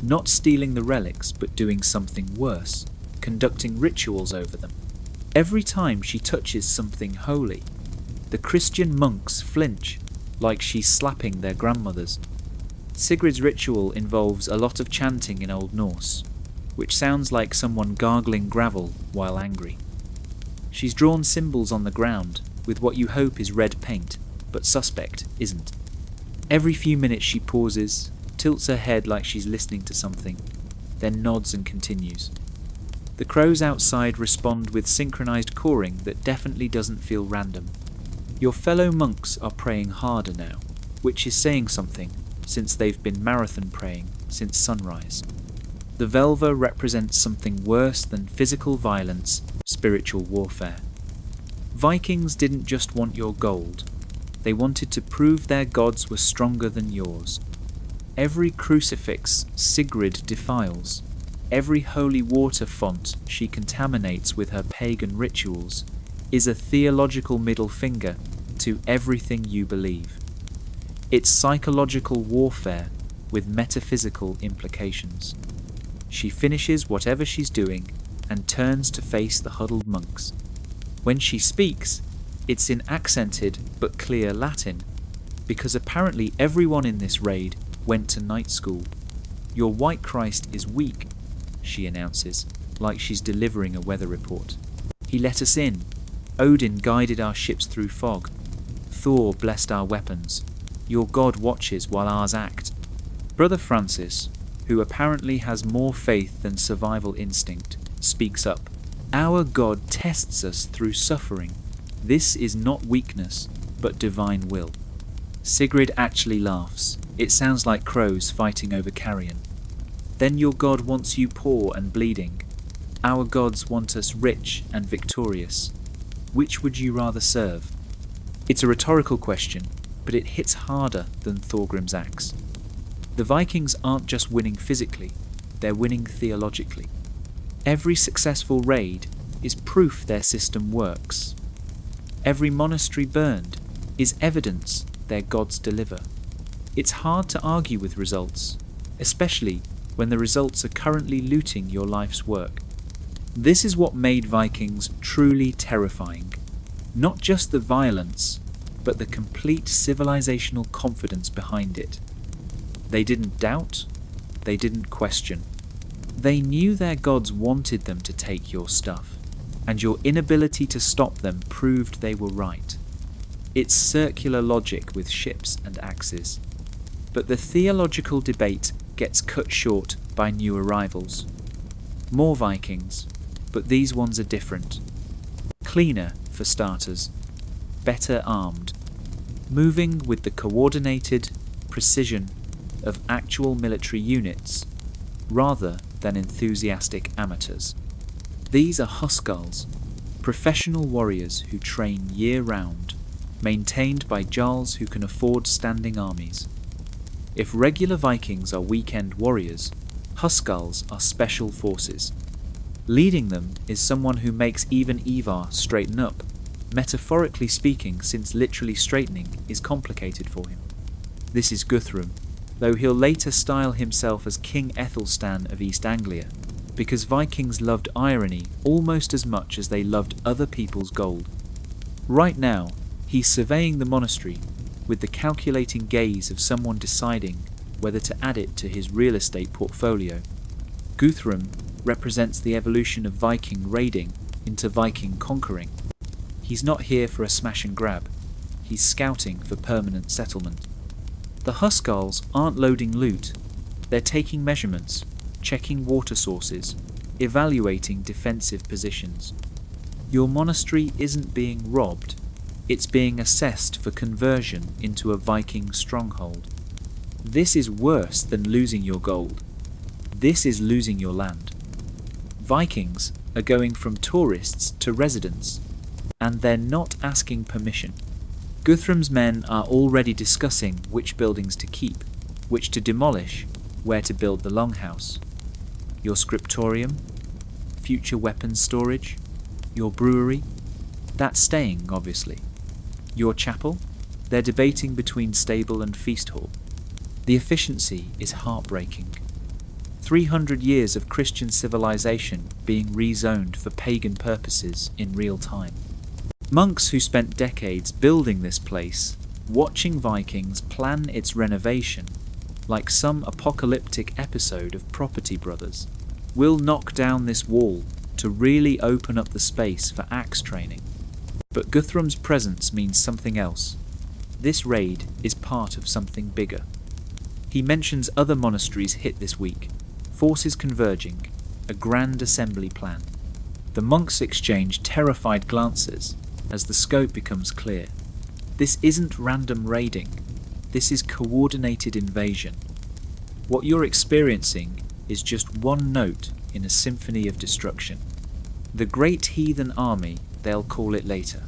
not stealing the relics but doing something worse, conducting rituals over them. Every time she touches something holy, the Christian monks flinch, like she's slapping their grandmothers. Sigrid's ritual involves a lot of chanting in Old Norse, which sounds like someone gargling gravel while angry. She's drawn symbols on the ground with what you hope is red paint, but suspect isn't. Every few minutes she pauses, tilts her head like she's listening to something, then nods and continues. The crows outside respond with synchronized cawing that definitely doesn't feel random. Your fellow monks are praying harder now, which is saying something, since they've been marathon praying since sunrise. The Velva represents something worse than physical violence, spiritual warfare. Vikings didn't just want your gold, they wanted to prove their gods were stronger than yours. Every crucifix Sigrid defiles, every holy water font she contaminates with her pagan rituals, is a theological middle finger to everything you believe. It's psychological warfare with metaphysical implications. She finishes whatever she's doing and turns to face the huddled monks. When she speaks, it's in accented but clear Latin, because apparently everyone in this raid went to night school. Your White Christ is weak, she announces, like she's delivering a weather report. He let us in. Odin guided our ships through fog. Thor blessed our weapons. Your god watches while ours act. Brother Francis, who apparently has more faith than survival instinct, speaks up. Our God tests us through suffering. This is not weakness, but divine will. Sigrid actually laughs. It sounds like crows fighting over carrion. Then your God wants you poor and bleeding. Our gods want us rich and victorious. Which would you rather serve? It's a rhetorical question, but it hits harder than Thorgrim's axe. The Vikings aren't just winning physically, they're winning theologically. Every successful raid is proof their system works. Every monastery burned is evidence their gods deliver. It's hard to argue with results, especially when the results are currently looting your life's work. This is what made Vikings truly terrifying. Not just the violence, but the complete civilizational confidence behind it. They didn't doubt, they didn't question. They knew their gods wanted them to take your stuff, and your inability to stop them proved they were right. It's circular logic with ships and axes. But the theological debate gets cut short by new arrivals. More Vikings, but these ones are different. Cleaner, for starters. Better armed. Moving with the coordinated precision of actual military units, rather than enthusiastic amateurs. These are Huskarls, professional warriors who train year-round, maintained by Jarls who can afford standing armies. If regular Vikings are weekend warriors, Huskarls are special forces. Leading them is someone who makes even Ivar straighten up, metaphorically speaking, since literally straightening is complicated for him. This is Guthrum, though he'll later style himself as King Ethelstan of East Anglia, because Vikings loved irony almost as much as they loved other people's gold. Right now, he's surveying the monastery with the calculating gaze of someone deciding whether to add it to his real estate portfolio. Guthrum represents the evolution of Viking raiding into Viking conquering. He's not here for a smash and grab, he's scouting for permanent settlement. The Huskarls aren't loading loot, they're taking measurements, checking water sources, evaluating defensive positions. Your monastery isn't being robbed, it's being assessed for conversion into a Viking stronghold. This is worse than losing your gold. This is losing your land. Vikings are going from tourists to residents, and they're not asking permission. Guthrum's men are already discussing which buildings to keep, which to demolish, where to build the longhouse. Your scriptorium, future weapons storage, your brewery, that's staying, obviously. Your chapel, they're debating between stable and feast hall. The efficiency is heartbreaking. 300 years of Christian civilization being rezoned for pagan purposes in real time. Monks who spent decades building this place, watching Vikings plan its renovation, like some apocalyptic episode of Property Brothers, will knock down this wall to really open up the space for axe training. But Guthrum's presence means something else. This raid is part of something bigger. He mentions other monasteries hit this week, forces converging, a grand assembly plan. The monks exchange terrified glances as the scope becomes clear. This isn't random raiding, this is coordinated invasion. What you're experiencing is just one note in a symphony of destruction. The Great Heathen Army, they'll call it later.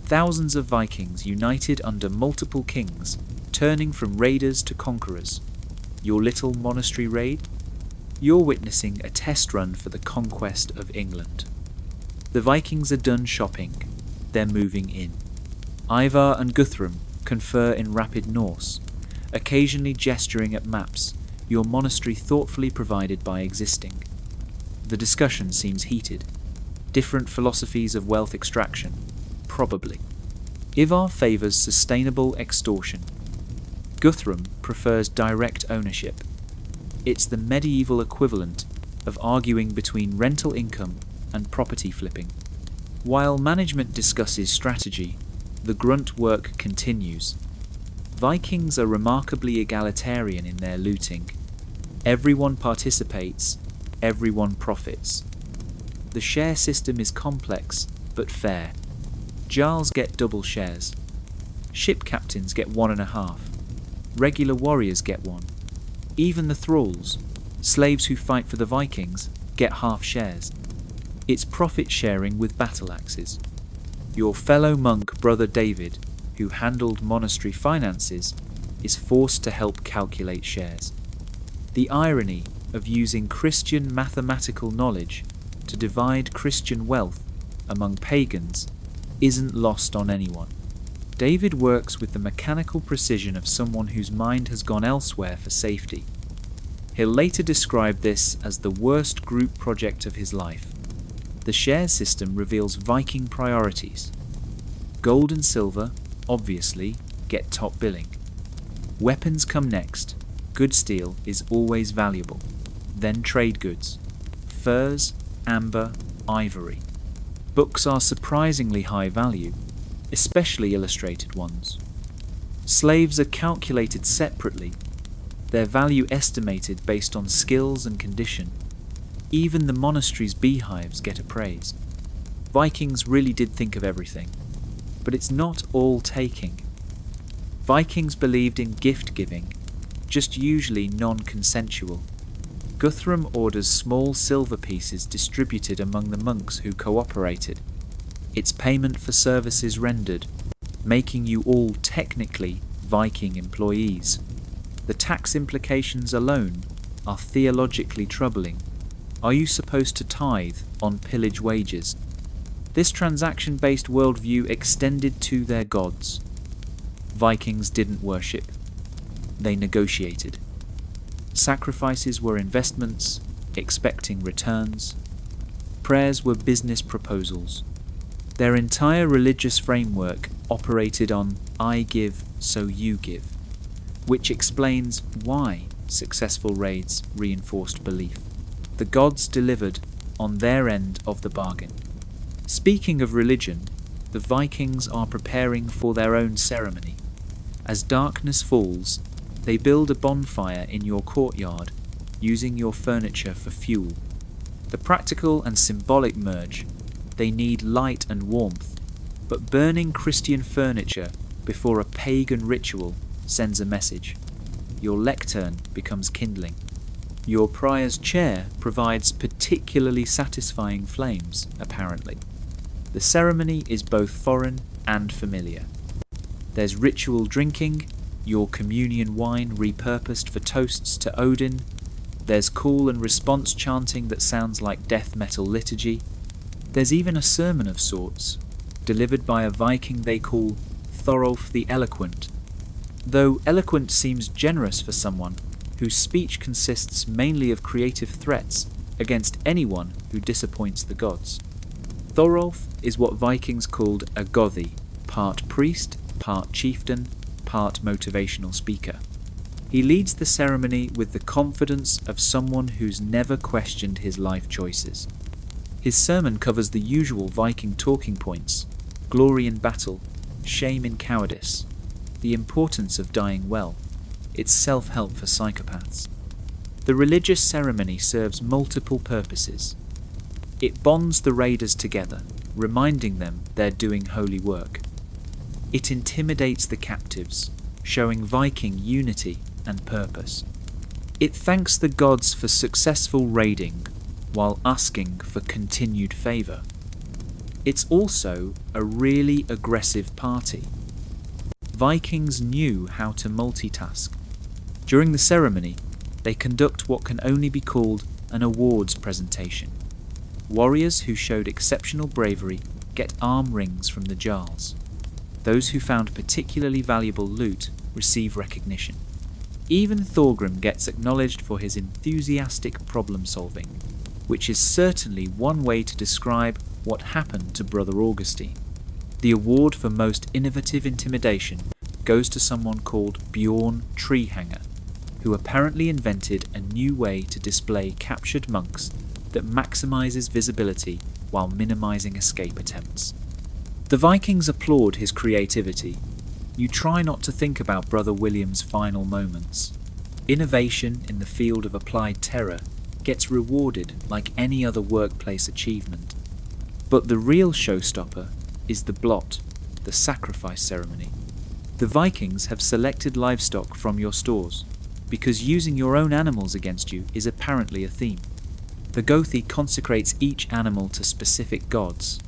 Thousands of Vikings united under multiple kings, turning from raiders to conquerors. Your little monastery raid? You're witnessing a test run for the conquest of England. The Vikings are done shopping. They're moving in. Ivar and Guthrum confer in rapid Norse, occasionally gesturing at maps, your monastery thoughtfully provided by existing. The discussion seems heated. Different philosophies of wealth extraction, probably. Ivar favours sustainable extortion, Guthrum prefers direct ownership. It's the medieval equivalent of arguing between rental income and property flipping. While management discusses strategy, the grunt work continues. Vikings are remarkably egalitarian in their looting. Everyone participates, everyone profits. The share system is complex, but fair. Jarls get double shares. Ship captains get 1.5. Regular warriors get 1. Even the thralls, slaves who fight for the Vikings, get half shares. It's profit sharing with battle axes. Your fellow monk brother David, who handled monastery finances, is forced to help calculate shares. The irony of using Christian mathematical knowledge to divide Christian wealth among pagans isn't lost on anyone. David works with the mechanical precision of someone whose mind has gone elsewhere for safety. He'll later describe this as the worst group project of his life. The share system reveals Viking priorities. Gold and silver, obviously, get top billing. Weapons come next. Good steel is always valuable. Then trade goods. Furs, amber, ivory. Books are surprisingly high value, especially illustrated ones. Slaves are calculated separately, their value estimated based on skills and condition. Even the monastery's beehives get appraised. Vikings really did think of everything, but it's not all taking. Vikings believed in gift-giving, just usually non-consensual. Guthrum orders small silver pieces distributed among the monks who cooperated. It's payment for services rendered, making you all technically Viking employees. The tax implications alone are theologically troubling. Are you supposed to tithe on pillage wages? This transaction-based worldview extended to their gods. Vikings didn't worship. They negotiated. Sacrifices were investments, expecting returns. Prayers were business proposals. Their entire religious framework operated on I give, so you give, which explains why successful raids reinforced belief. The gods delivered on their end of the bargain. Speaking of religion, the Vikings are preparing for their own ceremony. As darkness falls, they build a bonfire in your courtyard, using your furniture for fuel. The practical and symbolic merge. They need light and warmth, but burning Christian furniture before a pagan ritual sends a message. Your lectern becomes kindling. Your prior's chair provides particularly satisfying flames, apparently. The ceremony is both foreign and familiar. There's ritual drinking, your communion wine repurposed for toasts to Odin. There's call and response chanting that sounds like death metal liturgy. There's even a sermon of sorts, delivered by a Viking they call Thorolf the Eloquent, though eloquent seems generous for someone whose speech consists mainly of creative threats against anyone who disappoints the gods. Thorolf is what Vikings called a gothy, part priest, part chieftain, part motivational speaker. He leads the ceremony with the confidence of someone who's never questioned his life choices. His sermon covers the usual Viking talking points: glory in battle, shame in cowardice, the importance of dying well. It's self-help for psychopaths. The religious ceremony serves multiple purposes. It bonds the raiders together, reminding them they're doing holy work. It intimidates the captives, showing Viking unity and purpose. It thanks the gods for successful raiding, while asking for continued favour. It's also a really aggressive party. Vikings knew how to multitask. During the ceremony, they conduct what can only be called an awards presentation. Warriors who showed exceptional bravery get arm rings from the Jarls. Those who found particularly valuable loot receive recognition. Even Thorgrim gets acknowledged for his enthusiastic problem-solving, which is certainly one way to describe what happened to Brother Augustine. The award for most innovative intimidation goes to someone called Bjorn Treehanger, who apparently invented a new way to display captured monks that maximizes visibility while minimizing escape attempts. The Vikings applaud his creativity. You try not to think about Brother William's final moments. Innovation in the field of applied terror gets rewarded like any other workplace achievement. But the real showstopper is the blot, the sacrifice ceremony. The Vikings have selected livestock from your stores, because using your own animals against you is apparently a theme. The Gothi consecrates each animal to specific gods.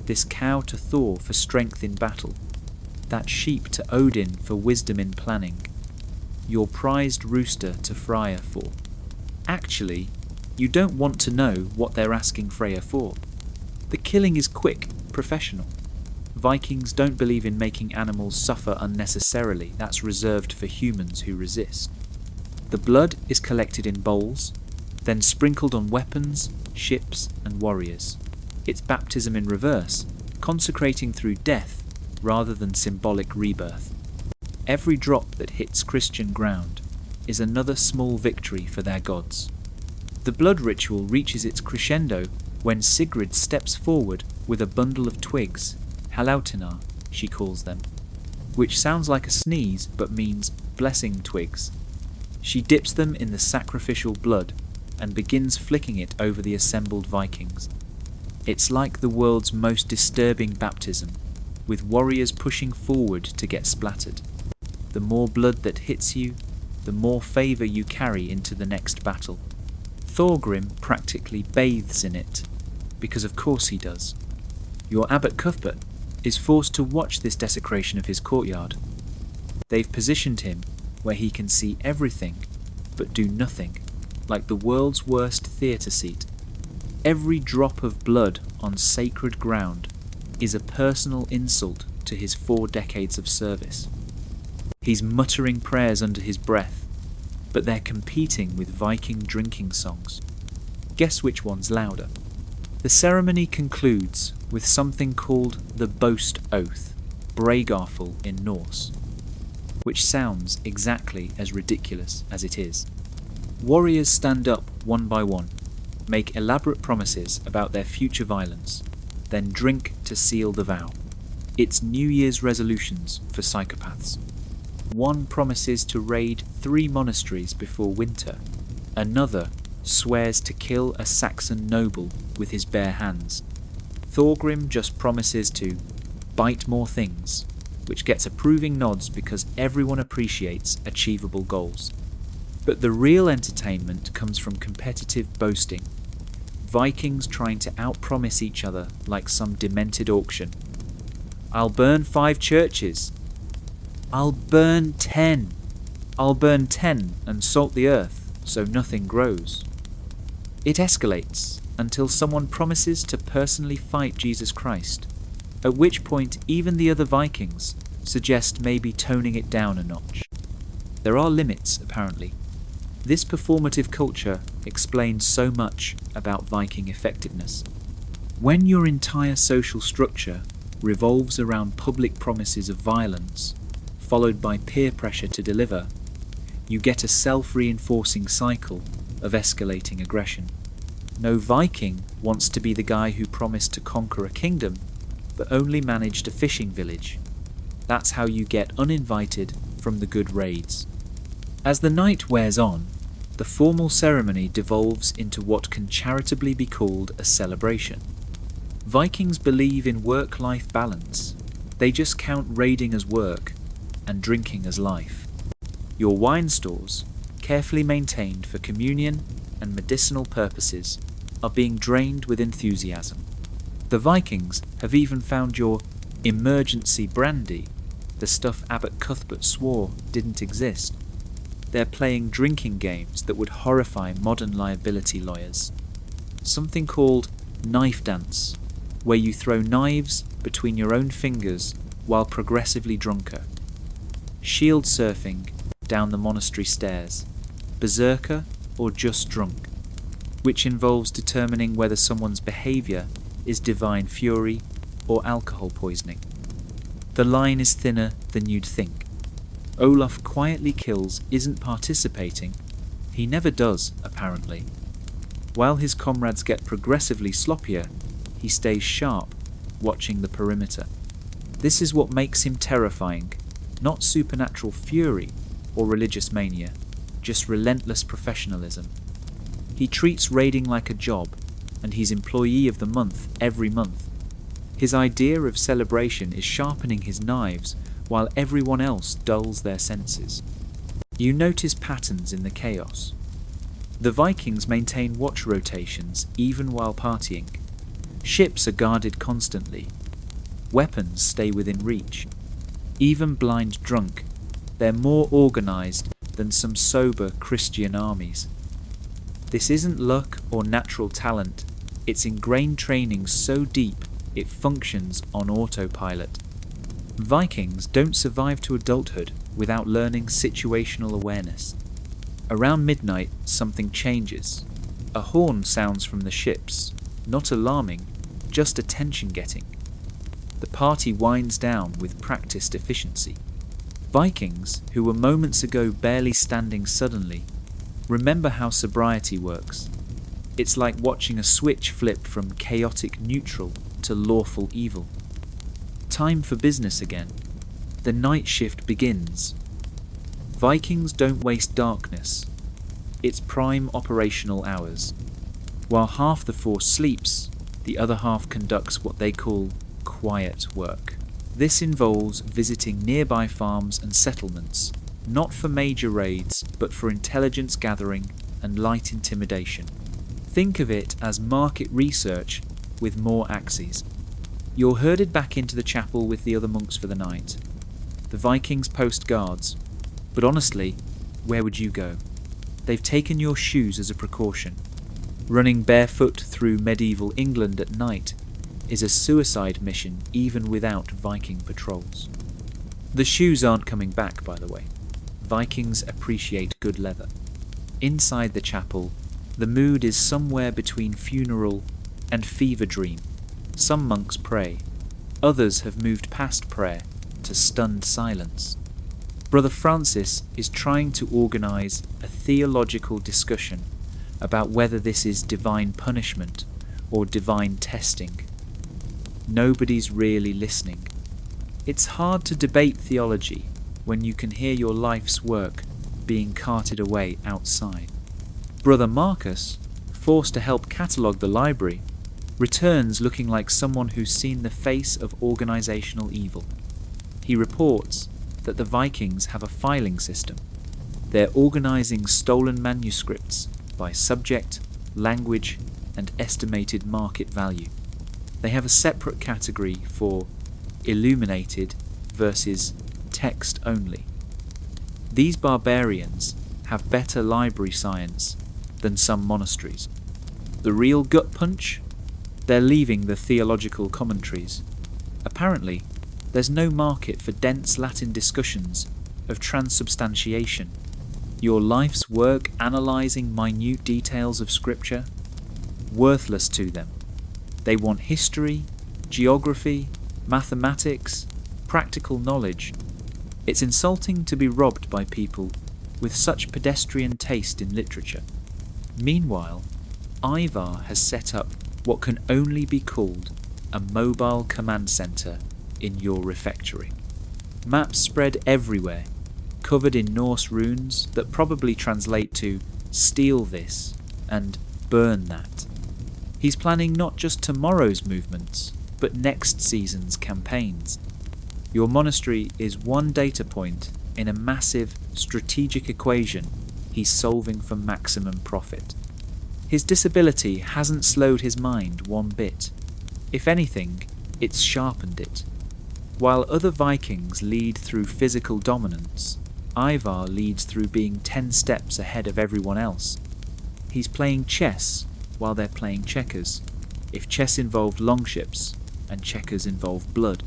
This cow to Thor for strength in battle, that sheep to Odin for wisdom in planning, your prized rooster to Freya for. Actually, you don't want to know what they're asking Freya for. The killing is quick, professional. Vikings don't believe in making animals suffer unnecessarily. That's reserved for humans who resist. The blood is collected in bowls, then sprinkled on weapons, ships, and warriors. It's baptism in reverse, consecrating through death rather than symbolic rebirth. Every drop that hits Christian ground is another small victory for their gods. The blood ritual reaches its crescendo when Sigrid steps forward with a bundle of twigs, halautinnar, she calls them, which sounds like a sneeze but means blessing twigs. She dips them in the sacrificial blood and begins flicking it over the assembled Vikings. It's like the world's most disturbing baptism, with warriors pushing forward to get splattered. The more blood that hits you, the more favour you carry into the next battle. Thorgrim practically bathes in it, because of course he does. Your Abbot Cuthbert is forced to watch this desecration of his courtyard. They've positioned him where he can see everything but do nothing, like the world's worst theatre seat. Every drop of blood on sacred ground is a personal insult to his 4 decades of service. He's muttering prayers under his breath, but they're competing with Viking drinking songs. Guess which one's louder? The ceremony concludes with something called the Boast Oath, Bragarful in Norse, which sounds exactly as ridiculous as it is. Warriors stand up one by one, make elaborate promises about their future violence, then drink to seal the vow. It's New Year's resolutions for psychopaths. One promises to raid 3 monasteries before winter. Another swears to kill a Saxon noble with his bare hands. Thorgrim just promises to bite more things, which gets approving nods because everyone appreciates achievable goals. But the real entertainment comes from competitive boasting. Vikings trying to outpromise each other like some demented auction. I'll burn 5 churches. I'll burn 10. I'll burn 10 and salt the earth so nothing grows. It escalates until someone promises to personally fight Jesus Christ, at which point even the other Vikings suggest maybe toning it down a notch. There are limits, apparently. This performative culture explains so much about Viking effectiveness. When your entire social structure revolves around public promises of violence, followed by peer pressure to deliver, you get a self-reinforcing cycle of escalating aggression. No Viking wants to be the guy who promised to conquer a kingdom, but only managed a fishing village. That's how you get uninvited from the good raids. As the night wears on, the formal ceremony devolves into what can charitably be called a celebration. Vikings believe in work-life balance. They just count raiding as work and drinking as life. Your wine stores, carefully maintained for communion and medicinal purposes, are being drained with enthusiasm. The Vikings have even found your emergency brandy, the stuff Abbot Cuthbert swore didn't exist. They're playing drinking games that would horrify modern liability lawyers. Something called knife dance, where you throw knives between your own fingers while progressively drunker. Shield surfing down the monastery stairs, berserker or just drunk, which involves determining whether someone's behaviour is divine fury or alcohol poisoning. The line is thinner than you'd think. Olaf quietly kills isn't participating. He never does, apparently. While his comrades get progressively sloppier, he stays sharp, watching the perimeter. This is what makes him terrifying, not supernatural fury or religious mania, just relentless professionalism. He treats raiding like a job, and he's Employee of the Month every month. His idea of celebration is sharpening his knives while everyone else dulls their senses. You notice patterns in the chaos. The Vikings maintain watch rotations even while partying. Ships are guarded constantly. Weapons stay within reach. Even blind drunk, they're more organised than some sober Christian armies. This isn't luck or natural talent, it's ingrained training so deep it functions on autopilot. Vikings don't survive to adulthood without learning situational awareness. Around midnight, something changes. A horn sounds from the ships, not alarming, just attention-getting. The party winds down with practiced efficiency. Vikings, who were moments ago barely standing suddenly, remember how sobriety works. It's like watching a switch flip from chaotic neutral to lawful evil. Time for business again. The night shift begins. Vikings don't waste darkness. It's prime operational hours. While half the force sleeps, the other half conducts what they call quiet work. This involves visiting nearby farms and settlements, not for major raids, but for intelligence gathering and light intimidation. Think of it as market research with more axes. You're herded back into the chapel with the other monks for the night. The Vikings post guards, but honestly, where would you go? They've taken your shoes as a precaution. Running barefoot through medieval England at night is a suicide mission even without Viking patrols. The shoes aren't coming back, by the way. Vikings appreciate good leather. Inside the chapel, the mood is somewhere between funeral and fever dream. Some monks pray. Others have moved past prayer to stunned silence. Brother Francis is trying to organise a theological discussion about whether this is divine punishment or divine testing. Nobody's really listening. It's hard to debate theology when you can hear your life's work being carted away outside. Brother Marcus, forced to help catalogue the library, returns looking like someone who's seen the face of organisational evil. He reports that the Vikings have a filing system. They're organising stolen manuscripts by subject, language, and estimated market value. They have a separate category for illuminated versus text only. These barbarians have better library science than some monasteries. The real gut punch? They're leaving the theological commentaries. Apparently, there's no market for dense Latin discussions of transubstantiation. Your life's work analysing minute details of scripture? Worthless to them. They want history, geography, mathematics, practical knowledge. It's insulting to be robbed by people with such pedestrian taste in literature. Meanwhile, Ivar has set up what can only be called a mobile command centre in your refectory. Maps spread everywhere, covered in Norse runes that probably translate to steal this and burn that. He's planning not just tomorrow's movements, but next season's campaigns. Your monastery is one data point in a massive strategic equation he's solving for maximum profit. His disability hasn't slowed his mind one bit. If anything, it's sharpened it. While other Vikings lead through physical dominance, Ivar leads through being 10 steps ahead of everyone else. He's playing chess while they're playing checkers, if chess involved longships and checkers involve blood.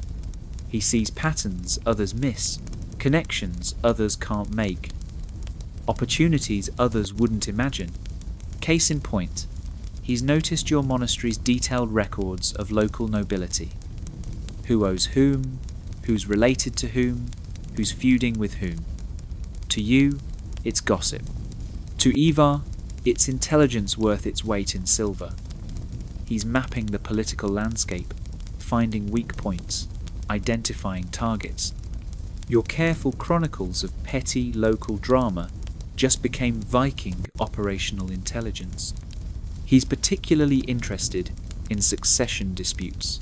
He sees patterns others miss, connections others can't make, opportunities others wouldn't imagine. Case in point, he's noticed your monastery's detailed records of local nobility. Who owes whom, who's related to whom, who's feuding with whom. To you, it's gossip. To Ivar, it's intelligence worth its weight in silver. He's mapping the political landscape, finding weak points, identifying targets. Your careful chronicles of petty local drama just became Viking operational intelligence. He's particularly interested in succession disputes.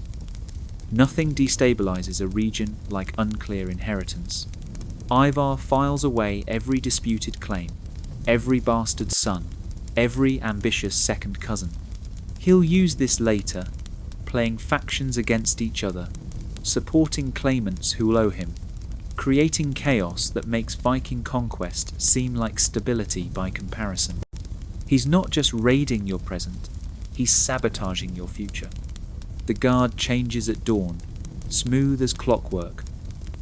Nothing destabilizes a region like unclear inheritance. Ivar files away every disputed claim, every bastard son, every ambitious second cousin. He'll use this later, playing factions against each other, supporting claimants who'll owe him, creating chaos that makes Viking conquest seem like stability by comparison. He's not just raiding your present, he's sabotaging your future. The guard changes at dawn, smooth as clockwork.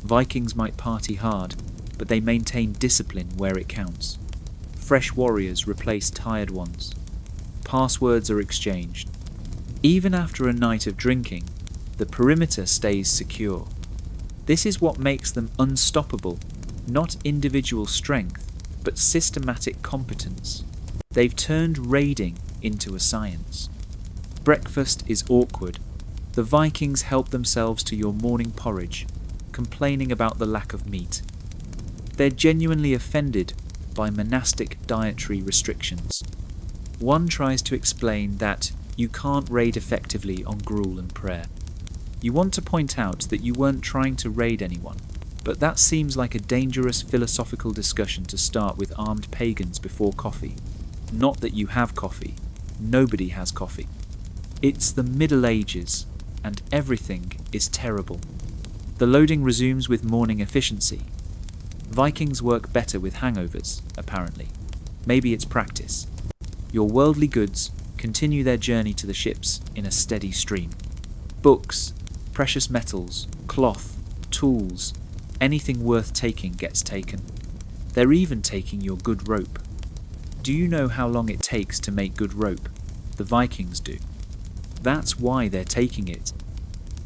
Vikings might party hard, but they maintain discipline where it counts. Fresh warriors replace tired ones. Passwords are exchanged. Even after a night of drinking, the perimeter stays secure. This is what makes them unstoppable, not individual strength, but systematic competence. They've turned raiding into a science. Breakfast is awkward. The Vikings help themselves to your morning porridge, complaining about the lack of meat. They're genuinely offended by monastic dietary restrictions. One tries to explain that you can't raid effectively on gruel and prayer. You want to point out that you weren't trying to raid anyone, but that seems like a dangerous philosophical discussion to start with armed pagans before coffee. Not that you have coffee. Nobody has coffee. It's the Middle Ages, and everything is terrible. The loading resumes with morning efficiency. Vikings work better with hangovers, apparently. Maybe it's practice. Your worldly goods continue their journey to the ships in a steady stream. Books, precious metals, cloth, tools, anything worth taking gets taken. They're even taking your good rope. Do you know how long it takes to make good rope? The Vikings do. That's why they're taking it.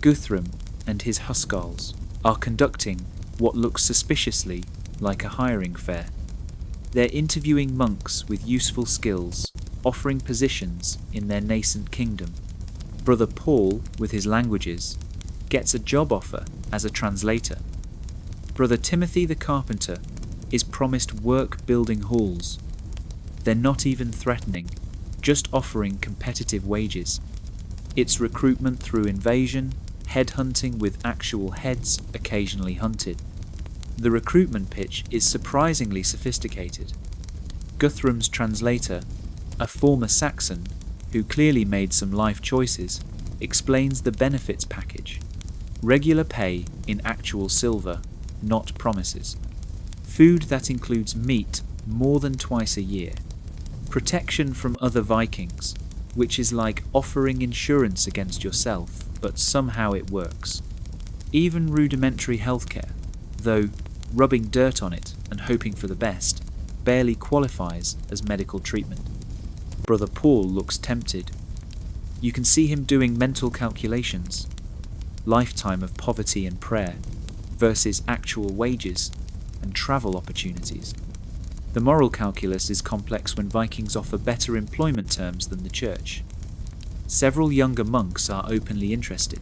Guthrum and his Huskarls are conducting what looks suspiciously like a hiring fair. They're interviewing monks with useful skills, offering positions in their nascent kingdom. Brother Paul, with his languages, gets a job offer as a translator. Brother Timothy the carpenter is promised work building halls. They're not even threatening, just offering competitive wages. It's recruitment through invasion, headhunting with actual heads occasionally hunted. The recruitment pitch is surprisingly sophisticated. Guthrum's translator, a former Saxon who clearly made some life choices, explains the benefits package. Regular pay in actual silver, not promises. Food that includes meat more than twice a year. Protection from other Vikings, which is like offering insurance against yourself, but somehow it works. Even rudimentary healthcare, though rubbing dirt on it and hoping for the best, barely qualifies as medical treatment. Brother Paul looks tempted. You can see him doing mental calculations. Lifetime of poverty and prayer versus actual wages and travel opportunities. The moral calculus is complex when Vikings offer better employment terms than the church. Several younger monks are openly interested.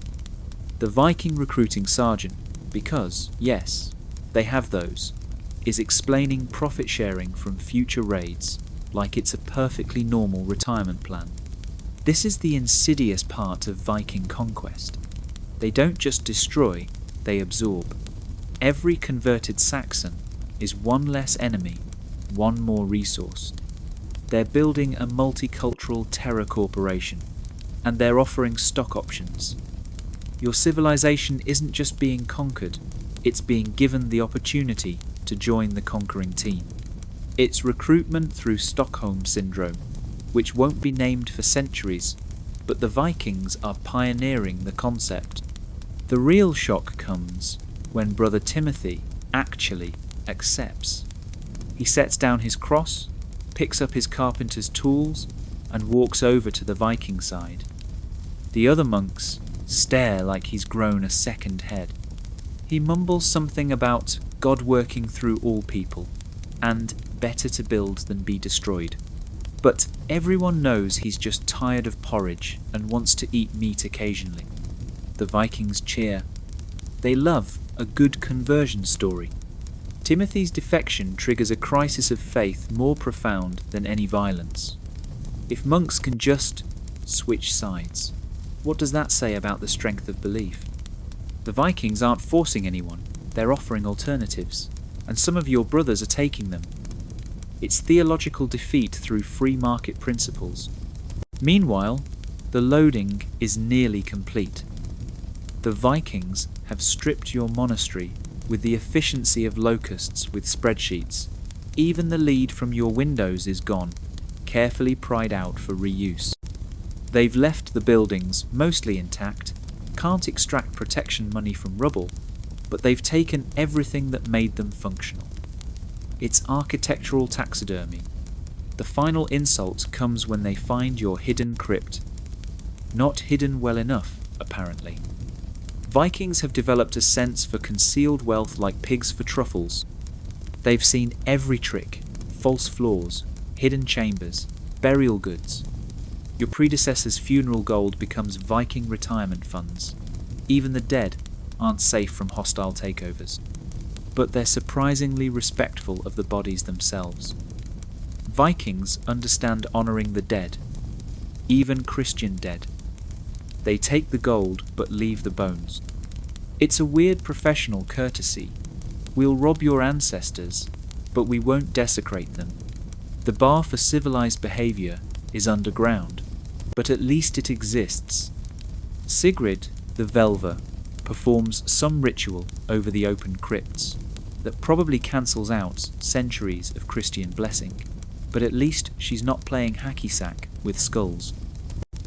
The Viking recruiting sergeant, because, yes, they have those, is explaining profit sharing from future raids like it's a perfectly normal retirement plan. This is the insidious part of Viking conquest. They don't just destroy, they absorb. Every converted Saxon is one less enemy, one more resource. They're building a multicultural terror corporation, and they're offering stock options. Your civilization isn't just being conquered, it's being given the opportunity to join the conquering team. It's recruitment through Stockholm Syndrome, which won't be named for centuries, but the Vikings are pioneering the concept. The real shock comes when Brother Timothy actually accepts. He sets down his cross, picks up his carpenter's tools, and walks over to the Viking side. The other monks stare like he's grown a second head. He mumbles something about God working through all people, and better to build than be destroyed. But everyone knows he's just tired of porridge and wants to eat meat occasionally. The Vikings cheer. They love a good conversion story. Timothy's defection triggers a crisis of faith more profound than any violence. If monks can just switch sides, what does that say about the strength of belief? The Vikings aren't forcing anyone, they're offering alternatives, and some of your brothers are taking them. It's theological defeat through free market principles. Meanwhile, the loading is nearly complete. The Vikings have stripped your monastery with the efficiency of locusts with spreadsheets. Even the lead from your windows is gone, carefully pried out for reuse. They've left the buildings mostly intact, can't extract protection money from rubble, but they've taken everything that made them functional. It's architectural taxidermy. The final insult comes when they find your hidden crypt. Not hidden well enough, apparently. Vikings have developed a sense for concealed wealth like pigs for truffles. They've seen every trick, false floors, hidden chambers, burial goods. Your predecessor's funeral gold becomes Viking retirement funds. Even the dead aren't safe from hostile takeovers. But they're surprisingly respectful of the bodies themselves. Vikings understand honouring the dead, even Christian dead. They take the gold but leave the bones. It's a weird professional courtesy. We'll rob your ancestors, but we won't desecrate them. The bar for civilized behaviour is underground, but at least it exists. Sigrid, the Velver, performs some ritual over the open crypts that probably cancels out centuries of Christian blessing, but at least she's not playing hacky sack with skulls.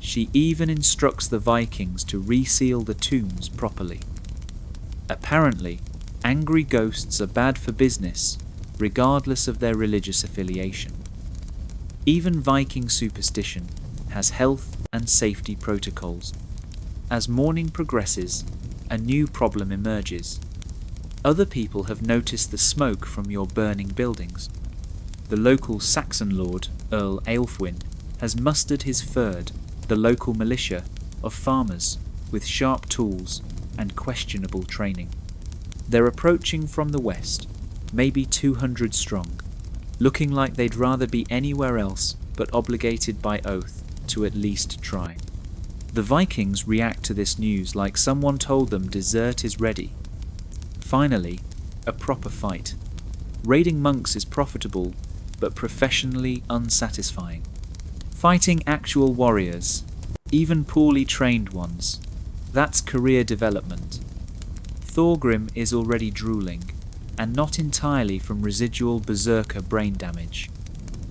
She even instructs the Vikings to reseal the tombs properly. Apparently, angry ghosts are bad for business, regardless of their religious affiliation. Even Viking superstition has health and safety protocols. As morning progresses, a new problem emerges. Other people have noticed the smoke from your burning buildings. The local Saxon lord, Earl Aelfwin, has mustered his Fyrd, the local militia, of farmers with sharp tools and questionable training. They're approaching from the west, maybe 200 strong, looking like they'd rather be anywhere else but obligated by oath to at least try. The Vikings react to this news like someone told them dessert is ready. Finally, a proper fight. Raiding monks is profitable, but professionally unsatisfying. Fighting actual warriors, even poorly trained ones, that's career development. Thorgrim is already drooling, and not entirely from residual berserker brain damage.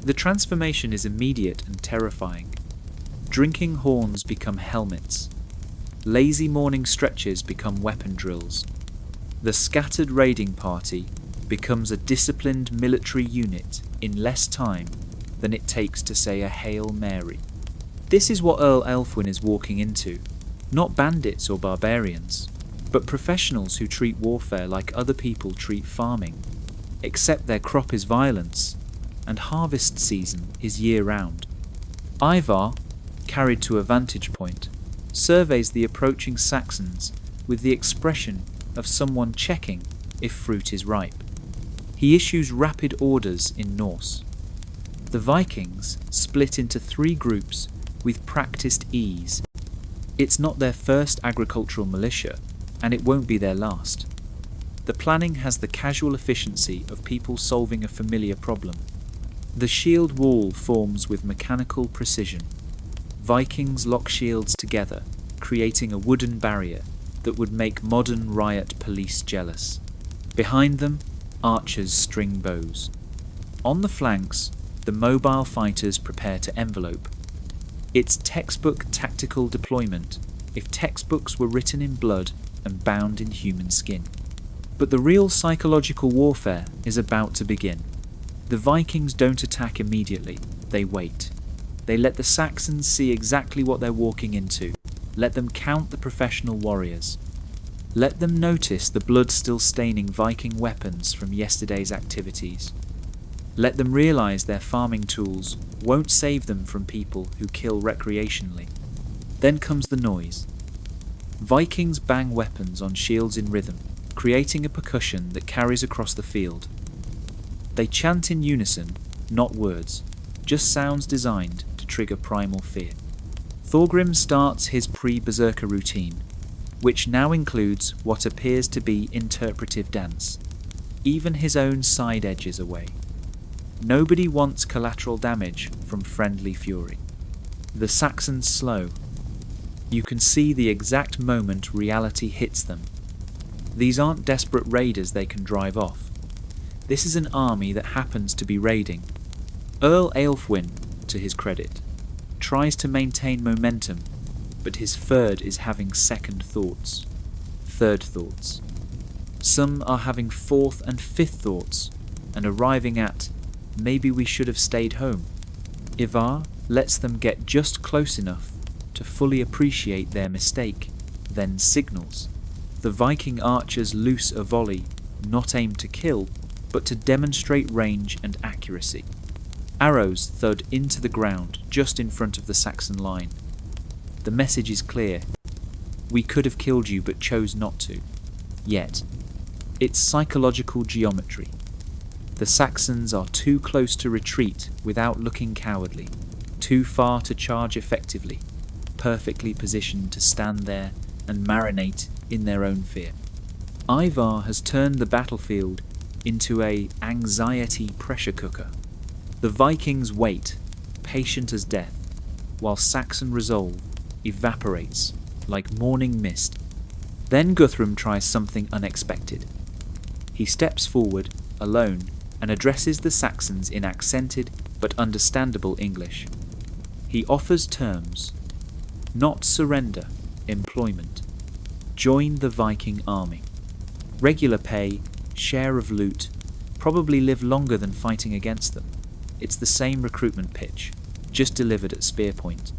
The transformation is immediate and terrifying. Drinking horns become helmets. Lazy morning stretches become weapon drills. The scattered raiding party becomes a disciplined military unit in less time than it takes to say a Hail Mary. This is what Earl Aelfwin is walking into. Not bandits or barbarians, but professionals who treat warfare like other people treat farming, except their crop is violence, and harvest season is year-round. Ivar, carried to a vantage point, surveys the approaching Saxons with the expression of someone checking if fruit is ripe. He issues rapid orders in Norse. The Vikings split into 3 groups with practiced ease. It's not their first agricultural militia, and it won't be their last. The planning has the casual efficiency of people solving a familiar problem. The shield wall forms with mechanical precision. Vikings lock shields together, creating a wooden barrier that would make modern riot police jealous. Behind them, archers string bows. On the flanks, the mobile fighters prepare to envelope. It's textbook tactical deployment if textbooks were written in blood and bound in human skin. But the real psychological warfare is about to begin. The Vikings don't attack immediately, they wait. They let the Saxons see exactly what they're walking into. Let them count the professional warriors. Let them notice the blood still staining Viking weapons from yesterday's activities. Let them realize their farming tools won't save them from people who kill recreationally. Then comes the noise. Vikings bang weapons on shields in rhythm, creating a percussion that carries across the field. They chant in unison, not words, just sounds designed to trigger primal fear. Thorgrim starts his pre-berserker routine, which now includes what appears to be interpretive dance. Even his own side edges away. Nobody wants collateral damage from friendly fury. The Saxons slow. You can see the exact moment reality hits them. These aren't desperate raiders they can drive off. This is an army that happens to be raiding. Earl Aelfwin, to his credit, tries to maintain momentum, but his third is having second thoughts, third thoughts. Some are having fourth and fifth thoughts, and arriving at, maybe we should have stayed home. Ivar lets them get just close enough to fully appreciate their mistake, then signals. The Viking archers loose a volley, not aimed to kill, but to demonstrate range and accuracy. Arrows thud into the ground just in front of the Saxon line. The message is clear. We could have killed you but chose not to. Yet, it's psychological geometry. The Saxons are too close to retreat without looking cowardly, too far to charge effectively, perfectly positioned to stand there and marinate in their own fear. Ivar has turned the battlefield into a anxiety pressure cooker. The Vikings wait, patient as death, while Saxon resolve evaporates like morning mist. Then Guthrum tries something unexpected. He steps forward, alone, and addresses the Saxons in accented but understandable English. He offers terms. Not surrender, employment. Join the Viking army. Regular pay, share of loot, probably live longer than fighting against them. It's the same recruitment pitch, just delivered at spear point.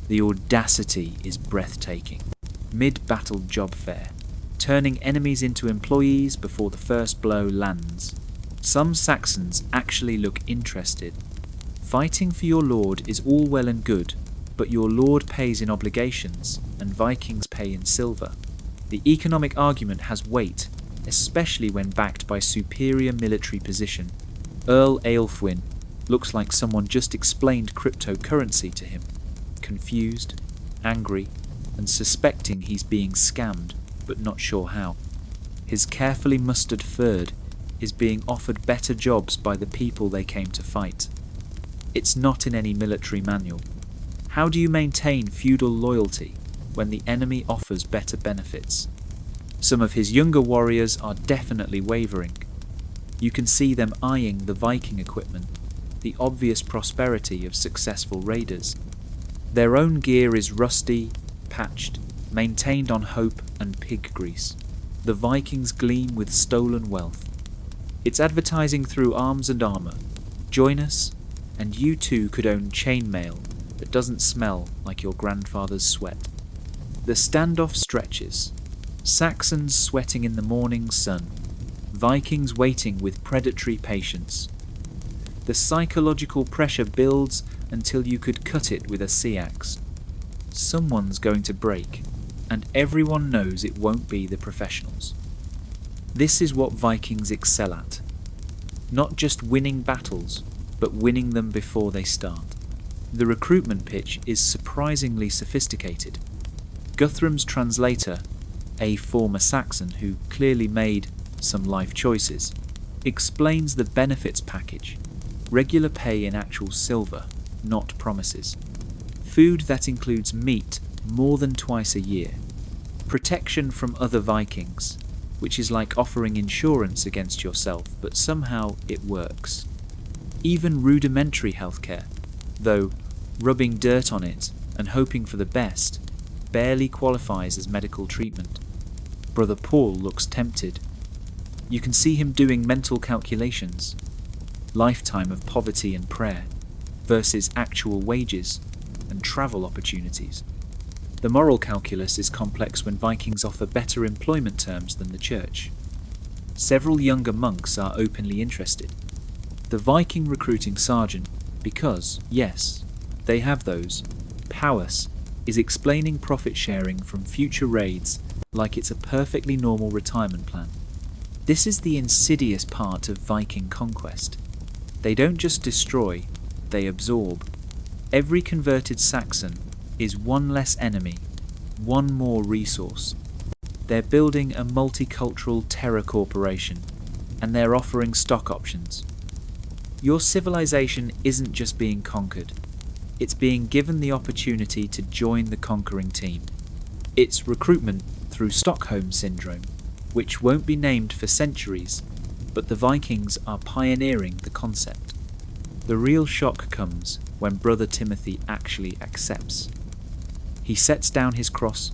The audacity is breathtaking. Mid-battle job fair, turning enemies into employees before the first blow lands. Some Saxons actually look interested. Fighting for your lord is all well and good, but your lord pays in obligations, and Vikings pay in silver. The economic argument has weight, especially when backed by superior military position. Earl Aelfwin looks like someone just explained cryptocurrency to him, confused, angry, and suspecting he's being scammed, but not sure how. His carefully mustered third is being offered better jobs by the people they came to fight. It's not in any military manual. How do you maintain feudal loyalty when the enemy offers better benefits? Some of his younger warriors are definitely wavering. You can see them eyeing the Viking equipment, the obvious prosperity of successful raiders. Their own gear is rusty, patched, maintained on hope and pig grease. The Vikings gleam with stolen wealth. It's advertising through arms and armour. Join us, and you too could own chainmail that doesn't smell like your grandfather's sweat. The standoff stretches. Saxons sweating in the morning sun. Vikings waiting with predatory patience. The psychological pressure builds until you could cut it with a sea axe. Someone's going to break, and everyone knows it won't be the professionals. This is what Vikings excel at. Not just winning battles, but winning them before they start. The recruitment pitch is surprisingly sophisticated. Guthrum's translator, a former Saxon who clearly made some life choices, explains the benefits package. Regular pay in actual silver, not promises. Food that includes meat more than twice a year. Protection from other Vikings, which is like offering insurance against yourself, but somehow it works. Even rudimentary healthcare, though rubbing dirt on it and hoping for the best, barely qualifies as medical treatment. Brother Paul looks tempted. You can see him doing mental calculations. Lifetime of poverty and prayer versus actual wages and travel opportunities. The moral calculus is complex when Vikings offer better employment terms than the church. Several younger monks are openly interested. The The Viking recruiting sergeant, because, yes, they have those, Powers, is explaining profit sharing from future raids like it's a perfectly normal retirement plan. This is the insidious part of Viking conquest. They don't just destroy, they absorb. Every converted Saxon is one less enemy, one more resource. They're building a multicultural terror corporation, and they're offering stock options. Your civilization isn't just being conquered, it's being given the opportunity to join the conquering team. It's recruitment through Stockholm Syndrome, which won't be named for centuries, but the Vikings are pioneering the concept. The real shock comes when Brother Timothy actually accepts. He sets down his cross,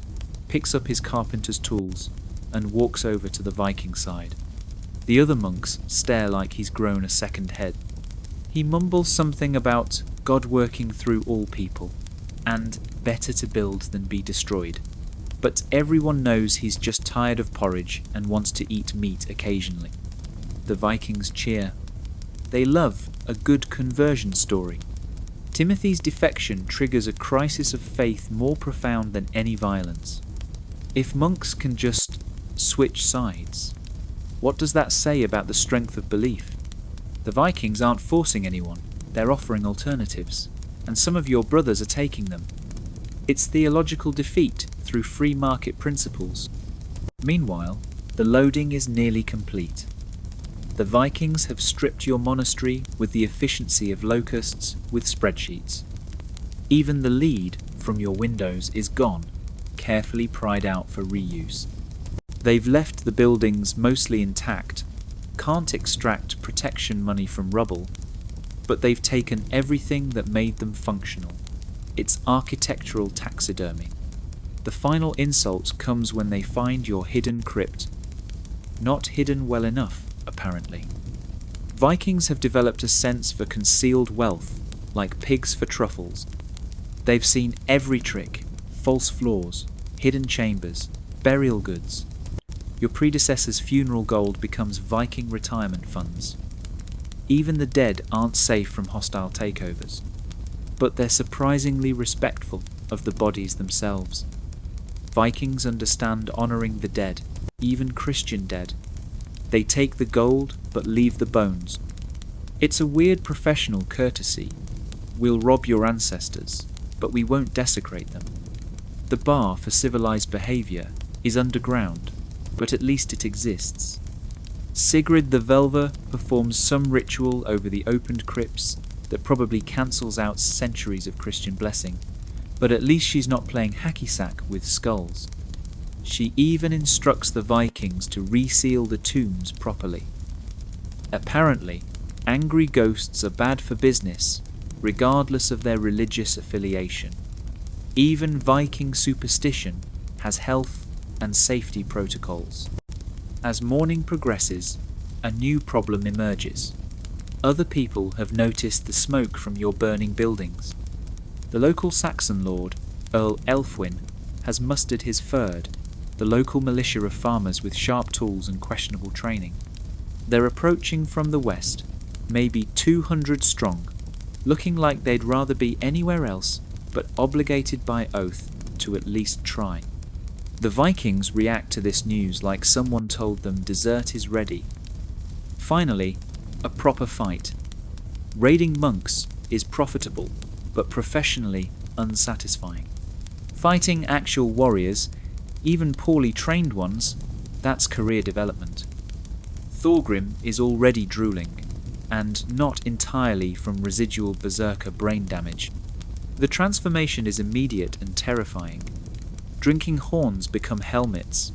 picks up his carpenter's tools, and walks over to the Viking side. The other monks stare like he's grown a second head. He mumbles something about God working through all people, and better to build than be destroyed. But everyone knows he's just tired of porridge and wants to eat meat occasionally. The Vikings cheer. They love a good conversion story. Timothy's defection triggers a crisis of faith more profound than any violence. If monks can just switch sides, what does that say about the strength of belief? The Vikings aren't forcing anyone, they're offering alternatives, and some of your brothers are taking them. It's theological defeat through free market principles. Meanwhile, the loading is nearly complete. The Vikings have stripped your monastery with the efficiency of locusts with spreadsheets. Even the lead from your windows is gone, carefully pried out for reuse. They've left the buildings mostly intact, can't extract protection money from rubble, but they've taken everything that made them functional. It's architectural taxidermy. The final insult comes when they find your hidden crypt. Not hidden well enough, apparently. Vikings have developed a sense for concealed wealth, like pigs for truffles. They've seen every trick, false floors, hidden chambers, burial goods. Your predecessor's funeral gold becomes Viking retirement funds. Even the dead aren't safe from hostile takeovers, but they're surprisingly respectful of the bodies themselves. Vikings understand honouring the dead, even Christian dead. They take the gold but leave the bones. It's a weird professional courtesy. We'll rob your ancestors, but we won't desecrate them. The bar for civilized behaviour is underground, but at least it exists. Sigrid the Velver performs some ritual over the opened crypts that probably cancels out centuries of Christian blessing, but at least she's not playing hacky sack with skulls. She even instructs the Vikings to reseal the tombs properly. Apparently, angry ghosts are bad for business, regardless of their religious affiliation. Even Viking superstition has health and safety protocols. As morning progresses, a new problem emerges. Other people have noticed the smoke from your burning buildings. The local Saxon lord, Earl Elfwin, has mustered his Fyrd, the local militia of farmers with sharp tools and questionable training. They're approaching from the west, maybe 200 strong, looking like they'd rather be anywhere else, but obligated by oath to at least try. The Vikings react to this news like someone told them dessert is ready. Finally, a proper fight. Raiding monks is profitable, but professionally unsatisfying. Fighting actual warriors, even poorly trained ones, that's career development. Thorgrim is already drooling, and not entirely from residual berserker brain damage. The transformation is immediate and terrifying. Drinking horns become helmets.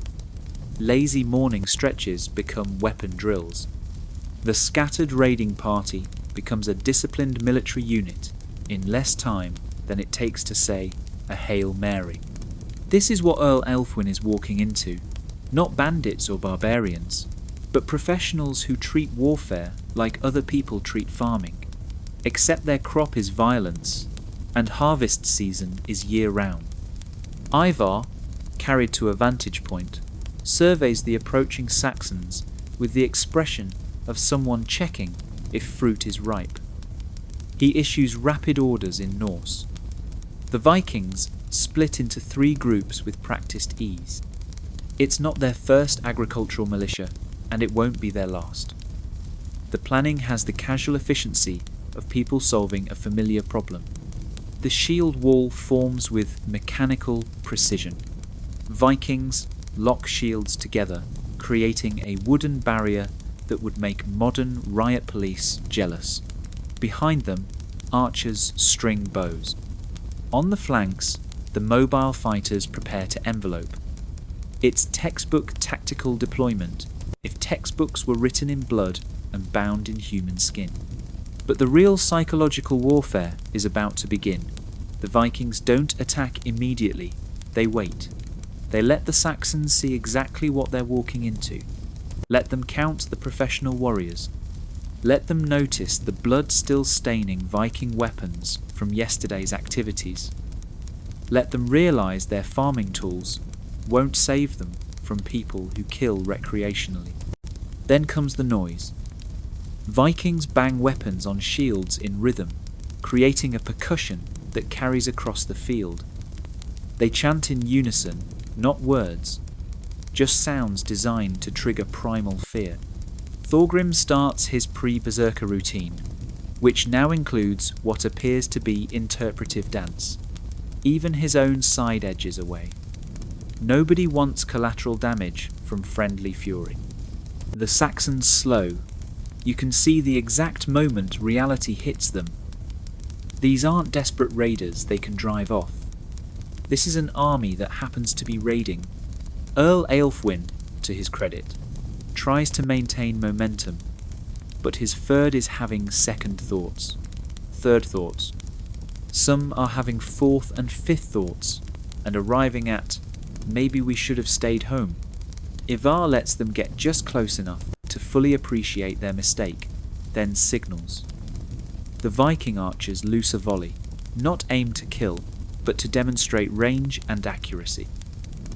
Lazy morning stretches become weapon drills. The scattered raiding party becomes a disciplined military unit in less time than it takes to say a Hail Mary. This is what Earl Elfwin is walking into. Not bandits or barbarians, but professionals who treat warfare like other people treat farming, except their crop is violence, and harvest season is year-round. Ivar, carried to a vantage point, surveys the approaching Saxons with the expression of someone checking if fruit is ripe. He issues rapid orders in Norse. The Vikings split into 3 groups with practiced ease. It's not their first agricultural militia, and it won't be their last. The planning has the casual efficiency of people solving a familiar problem. The shield wall forms with mechanical precision. Vikings lock shields together, creating a wooden barrier that would make modern riot police jealous. Behind them, archers string bows. On the flanks, the mobile fighters prepare to envelope. It's textbook tactical deployment, if textbooks were written in blood and bound in human skin. But the real psychological warfare is about to begin. The Vikings don't attack immediately, they wait. They let the Saxons see exactly what they're walking into. Let them count the professional warriors. Let them notice the blood-still staining Viking weapons from yesterday's activities. Let them realise their farming tools won't save them from people who kill recreationally. Then comes the noise. Vikings bang weapons on shields in rhythm, creating a percussion that carries across the field. They chant in unison, not words, just sounds designed to trigger primal fear. Thorgrim starts his pre-berserker routine, which now includes what appears to be interpretive dance. Even his own side edges away. Nobody wants collateral damage from friendly fury. The Saxons slow. You can see the exact moment reality hits them. These aren't desperate raiders they can drive off. This is an army that happens to be raiding. Earl Aelfwin, to his credit, tries to maintain momentum, but his third is having second thoughts, third thoughts. Some are having fourth and fifth thoughts, and arriving at, maybe we should have stayed home. Ivar lets them get just close enough to fully appreciate their mistake, then signals. The Viking archers loose a volley, not aimed to kill, but to demonstrate range and accuracy.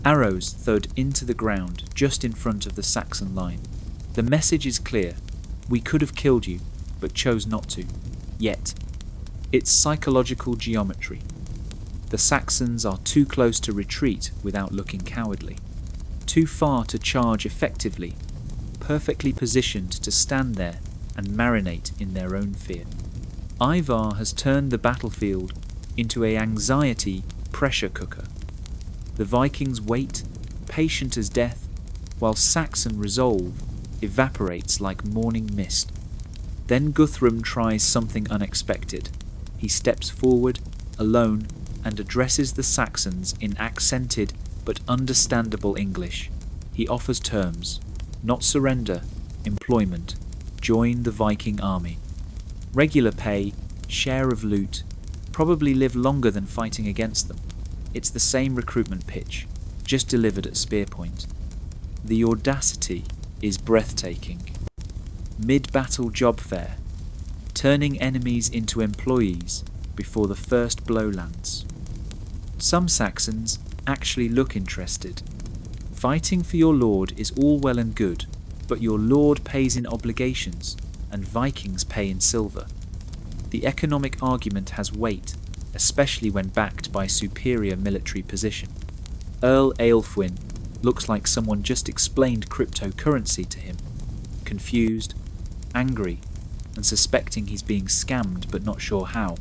Arrows thud into the ground just in front of the Saxon line. The message is clear. We could have killed you, but chose not to. Yet. It's psychological geometry. The Saxons are too close to retreat without looking cowardly. Too far to charge effectively. Perfectly positioned to stand there and marinate in their own fear. Ivar has turned the battlefield into an anxiety pressure cooker. The Vikings wait, patient as death, while Saxon resolve evaporates like morning mist. Then Guthrum tries something unexpected. He steps forward, alone, and addresses the Saxons in accented but understandable English. He offers terms, not surrender, employment, join the Viking army. Regular pay, share of loot, probably live longer than fighting against them. It's the same recruitment pitch, just delivered at spear point. The audacity is breathtaking. Mid-battle job fair, turning enemies into employees before the first blow lands. Some Saxons actually look interested. Fighting for your lord is all well and good, but your lord pays in obligations, and Vikings pay in silver. The economic argument has weight, especially when backed by superior military position. Earl Aelfwin looks like someone just explained cryptocurrency to him, confused, angry, and suspecting he's being scammed but not sure how.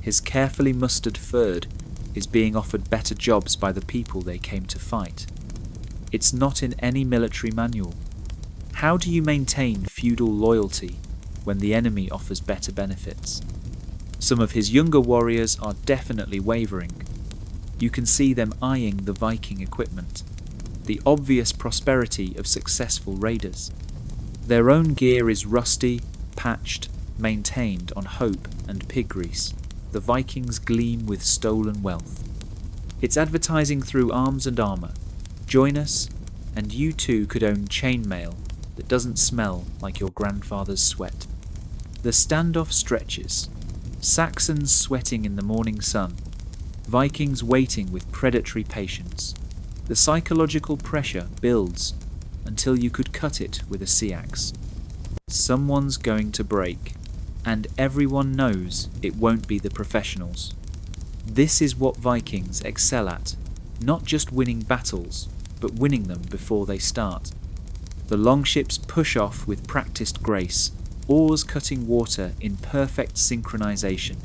His carefully mustered third is being offered better jobs by the people they came to fight. It's not in any military manual. How do you maintain feudal loyalty when the enemy offers better benefits? Some of his younger warriors are definitely wavering. You can see them eyeing the Viking equipment, the obvious prosperity of successful raiders. Their own gear is rusty, patched, maintained on hope and pig grease. The Vikings gleam with stolen wealth. It's advertising through arms and armour. Join us, and you too could own chainmail that doesn't smell like your grandfather's sweat. The standoff stretches. Saxons sweating in the morning sun. Vikings waiting with predatory patience. The psychological pressure builds until you could cut it with a sea axe. Someone's going to break, and everyone knows it won't be the professionals. This is what Vikings excel at, not just winning battles, but winning them before they start. The longships push off with practiced grace, oars cutting water in perfect synchronization.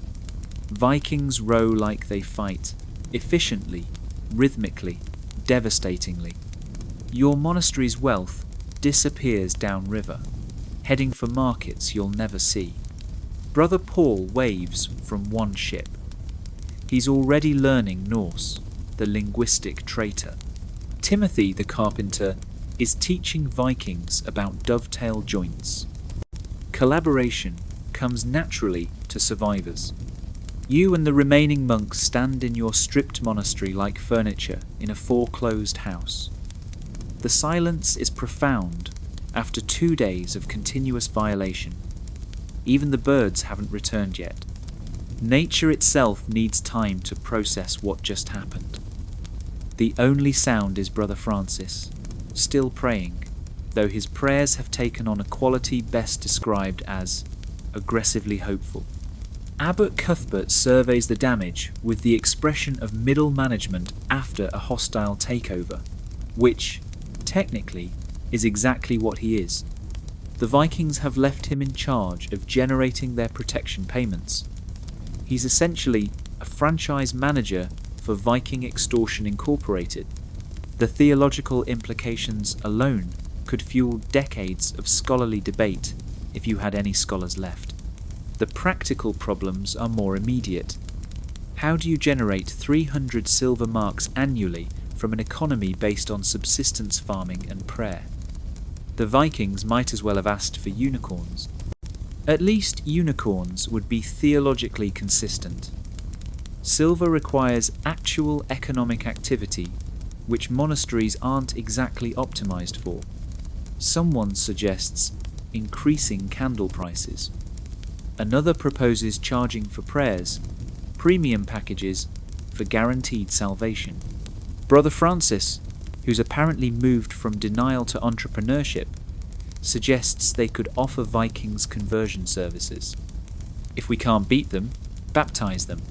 Vikings row like they fight, efficiently, rhythmically, devastatingly. Your monastery's wealth disappears downriver, heading for markets you'll never see. Brother Paul waves from one ship. He's already learning Norse, the linguistic traitor. Timothy the carpenter is teaching Vikings about dovetail joints. Collaboration comes naturally to survivors. You and the remaining monks stand in your stripped monastery like furniture in a foreclosed house. The silence is profound after 2 days of continuous violation. Even the birds haven't returned yet. Nature itself needs time to process what just happened. The only sound is Brother Francis, still praying, though his prayers have taken on a quality best described as aggressively hopeful. Abbot Cuthbert surveys the damage with the expression of middle management after a hostile takeover, which, technically, is exactly what he is. The Vikings have left him in charge of generating their protection payments. He's essentially a franchise manager for Viking Extortion Incorporated. The theological implications alone could fuel decades of scholarly debate if you had any scholars left. The practical problems are more immediate. How do you generate 300 silver marks annually from an economy based on subsistence farming and prayer? The Vikings might as well have asked for unicorns. At least unicorns would be theologically consistent. Silver requires actual economic activity, which monasteries aren't exactly optimized for. Someone suggests increasing candle prices. Another proposes charging for prayers, premium packages for guaranteed salvation. Brother Francis, who's apparently moved from denial to entrepreneurship, suggests they could offer Vikings conversion services. If we can't beat them, baptize them.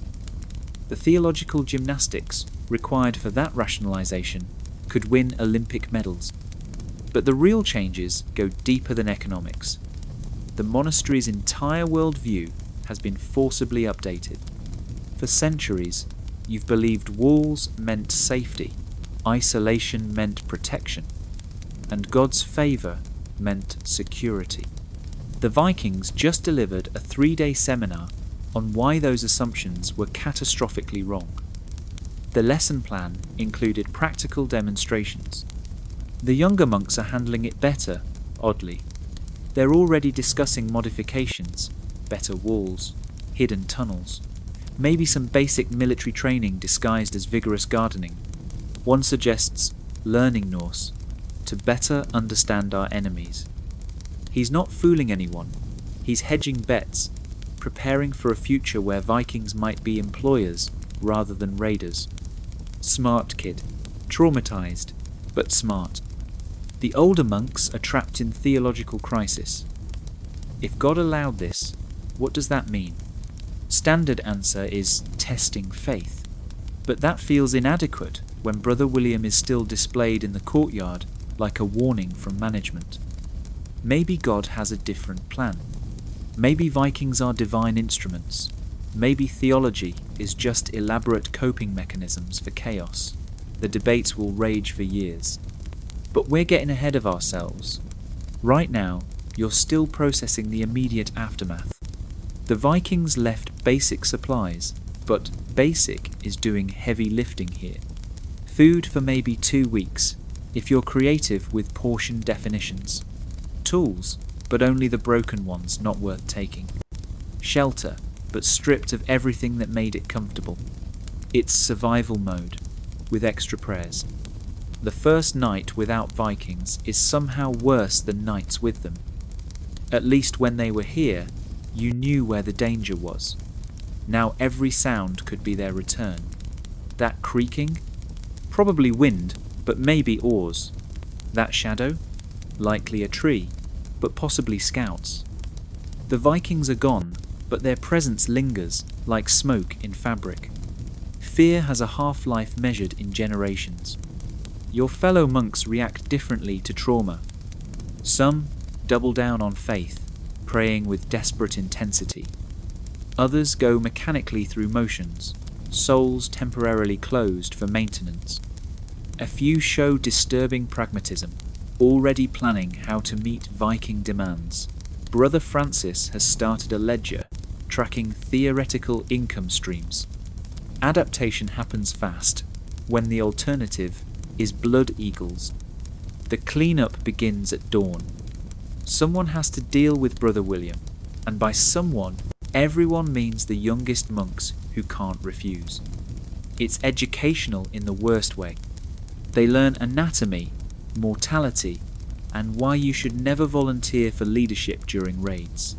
The theological gymnastics required for that rationalization could win Olympic medals. But the real changes go deeper than economics. The monastery's entire worldview has been forcibly updated. For centuries, you've believed walls meant safety, isolation meant protection, and God's favour meant security. The Vikings just delivered a 3-day seminar on why those assumptions were catastrophically wrong. The lesson plan included practical demonstrations. The younger monks are handling it better, oddly. They're already discussing modifications, better walls, hidden tunnels, maybe some basic military training disguised as vigorous gardening. One suggests learning Norse to better understand our enemies. He's not fooling anyone. He's hedging bets, preparing for a future where Vikings might be employers rather than raiders. Smart kid. Traumatized, but smart. The older monks are trapped in theological crisis. If God allowed this, what does that mean? Standard answer is testing faith. But that feels inadequate when Brother William is still displayed in the courtyard like a warning from management. Maybe God has a different plan. Maybe Vikings are divine instruments. Maybe theology is just elaborate coping mechanisms for chaos. The debates will rage for years. But we're getting ahead of ourselves. Right now, you're still processing the immediate aftermath. The Vikings left basic supplies, but basic is doing heavy lifting here. Food for maybe 2 weeks, if you're creative with portion definitions. Tools, but only the broken ones not worth taking. Shelter, but stripped of everything that made it comfortable. It's survival mode, with extra prayers. The first night without Vikings is somehow worse than nights with them. At least when they were here, you knew where the danger was. Now every sound could be their return. That creaking? Probably wind, but maybe oars. That shadow? Likely a tree, but possibly scouts. The Vikings are gone, but their presence lingers like smoke in fabric. Fear has a half-life measured in generations. Your fellow monks react differently to trauma. Some double down on faith, praying with desperate intensity. Others go mechanically through motions, souls temporarily closed for maintenance. A few show disturbing pragmatism, already planning how to meet Viking demands. Brother Francis has started a ledger, tracking theoretical income streams. Adaptation happens fast, when the alternative is blood eagles. The cleanup begins at dawn. Someone has to deal with Brother William, and by someone, everyone means the youngest monks who can't refuse. It's educational in the worst way. They learn anatomy, mortality, and why you should never volunteer for leadership during raids.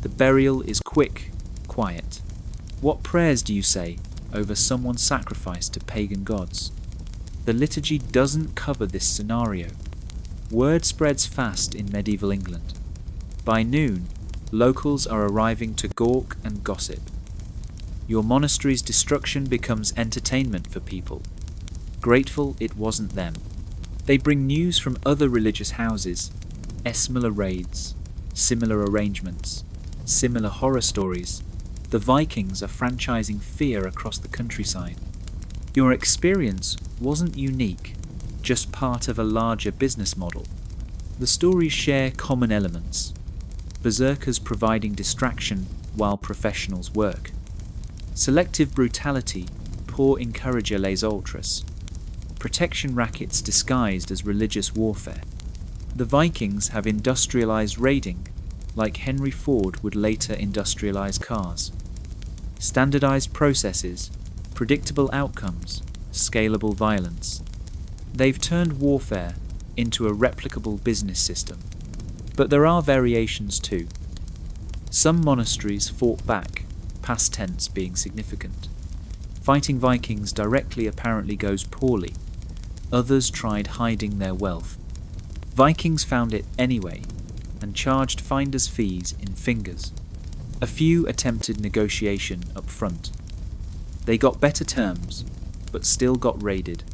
The burial is quick, quiet. What prayers do you say over someone's sacrifice to pagan gods? The liturgy doesn't cover this scenario. Word spreads fast in medieval England. By noon, locals are arriving to gawk and gossip. Your monastery's destruction becomes entertainment for people. Grateful it wasn't them. They bring news from other religious houses, similar raids, similar arrangements, similar horror stories. The Vikings are franchising fear across the countryside. Your experience wasn't unique, just part of a larger business model. The stories share common elements. Berserkers providing distraction while professionals work. Selective brutality, pour encourager les autres. Protection rackets disguised as religious warfare. The Vikings have industrialized raiding, like Henry Ford would later industrialize cars. Standardized processes, predictable outcomes, scalable violence. They've turned warfare into a replicable business system. But there are variations too. Some monasteries fought back, past tense being significant. Fighting Vikings directly apparently goes poorly. Others tried hiding their wealth. Vikings found it anyway, and charged finder's fees in fingers. A few attempted negotiation up front. They got better terms, but still got raided.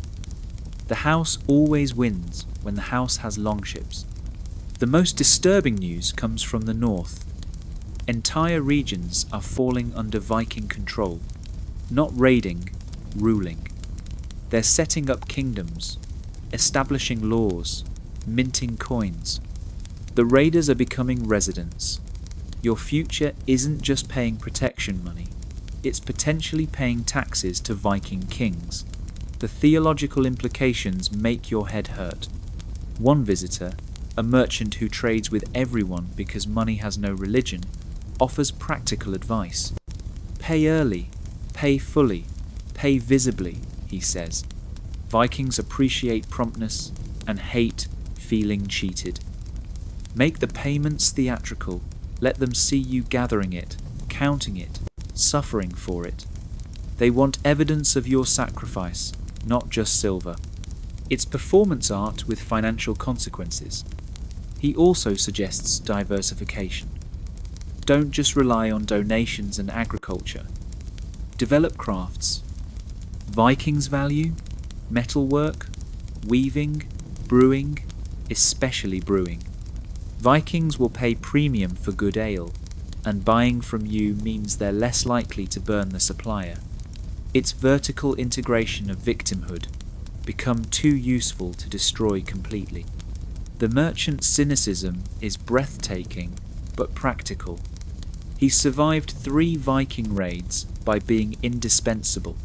The house always wins when the house has longships. The most disturbing news comes from the north. Entire regions are falling under Viking control, not raiding, ruling. They're setting up kingdoms, establishing laws, minting coins. The raiders are becoming residents. Your future isn't just paying protection money, it's potentially paying taxes to Viking kings. The theological implications make your head hurt. One visitor, a merchant who trades with everyone because money has no religion, offers practical advice. Pay early, pay fully, pay visibly, he says. Vikings appreciate promptness and hate feeling cheated. Make the payments theatrical. Let them see you gathering it, counting it, suffering for it. They want evidence of your sacrifice, not just silver. It's performance art with financial consequences. He also suggests diversification. Don't just rely on donations and agriculture. Develop crafts. Vikings value metalwork, weaving, brewing, especially brewing. Vikings will pay premium for good ale, and buying from you means they're less likely to burn the supplier. It's vertical integration of victimhood, become too useful to destroy completely. The merchant's cynicism is breathtaking, but practical. He survived 3 Viking raids by being indispensable.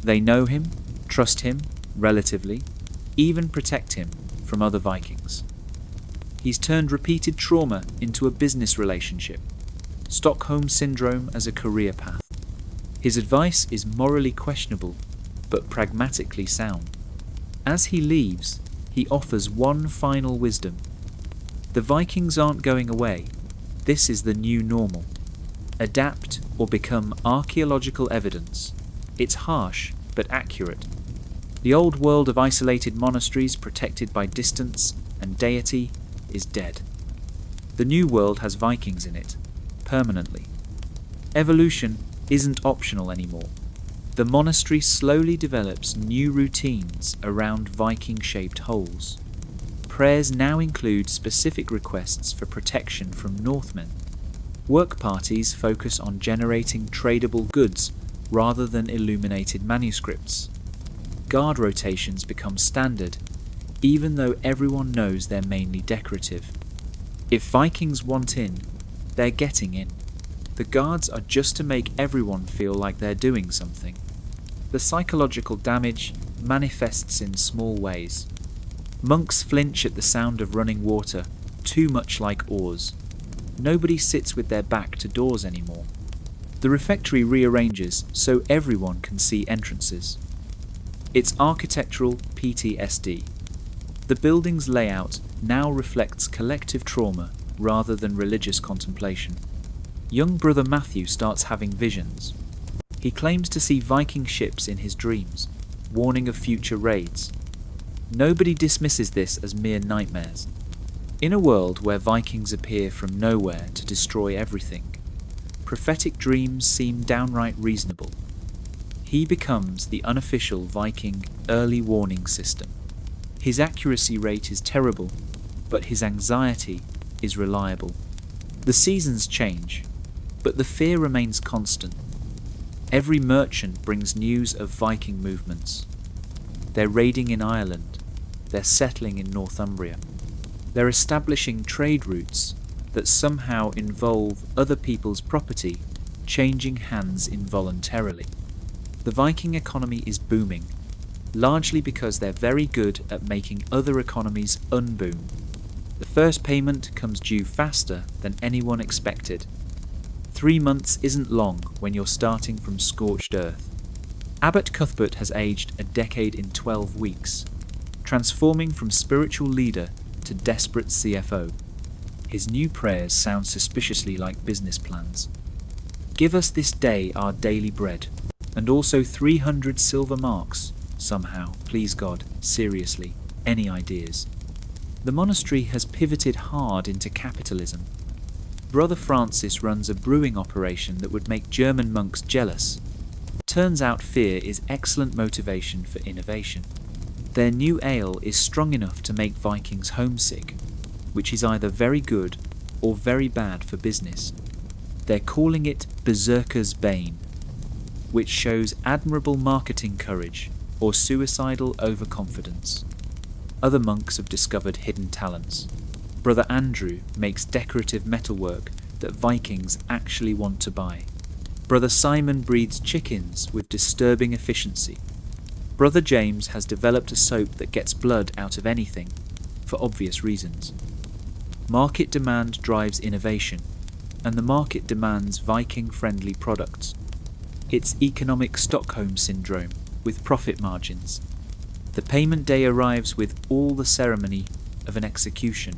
They know him, trust him, relatively, even protect him from other Vikings. He's turned repeated trauma into a business relationship, Stockholm Syndrome as a career path. His advice is morally questionable, but pragmatically sound. As he leaves, he offers one final wisdom. The Vikings aren't going away. This is the new normal. Adapt or become archaeological evidence. It's harsh, but accurate. The old world of isolated monasteries protected by distance and deity is dead. The new world has Vikings in it, permanently. Evolution isn't optional anymore. The monastery slowly develops new routines around Viking-shaped holes. Prayers now include specific requests for protection from Northmen. Work parties focus on generating tradable goods rather than illuminated manuscripts. Guard rotations become standard, even though everyone knows they're mainly decorative. If Vikings want in, they're getting in. The guards are just to make everyone feel like they're doing something. The psychological damage manifests in small ways. Monks flinch at the sound of running water, too much like oars. Nobody sits with their back to doors anymore. The refectory rearranges so everyone can see entrances. It's architectural PTSD. The building's layout now reflects collective trauma rather than religious contemplation. Young brother Matthew starts having visions. He claims to see Viking ships in his dreams, warning of future raids. Nobody dismisses this as mere nightmares. In a world where Vikings appear from nowhere to destroy everything, prophetic dreams seem downright reasonable. He becomes the unofficial Viking early warning system. His accuracy rate is terrible, but his anxiety is reliable. The seasons change, but the fear remains constant. Every merchant brings news of Viking movements. They're raiding in Ireland. They're settling in Northumbria. They're establishing trade routes that somehow involve other people's property changing hands involuntarily. The Viking economy is booming, largely because they're very good at making other economies unboom. The first payment comes due faster than anyone expected. 3 months isn't long when you're starting from scorched earth. Abbot Cuthbert has aged a decade in 12 weeks, transforming from spiritual leader to desperate CFO. His new prayers sound suspiciously like business plans. Give us this day our daily bread, and also 300 silver marks, somehow, please God, seriously, any ideas? The monastery has pivoted hard into capitalism. Brother Francis runs a brewing operation that would make German monks jealous. Turns out fear is excellent motivation for innovation. Their new ale is strong enough to make Vikings homesick, which is either very good or very bad for business. They're calling it Berserker's Bane, which shows admirable marketing courage or suicidal overconfidence. Other monks have discovered hidden talents. Brother Andrew makes decorative metalwork that Vikings actually want to buy. Brother Simon breeds chickens with disturbing efficiency. Brother James has developed a soap that gets blood out of anything, for obvious reasons. Market demand drives innovation, and the market demands Viking-friendly products. It's economic Stockholm syndrome, with profit margins. The payment day arrives with all the ceremony of an execution,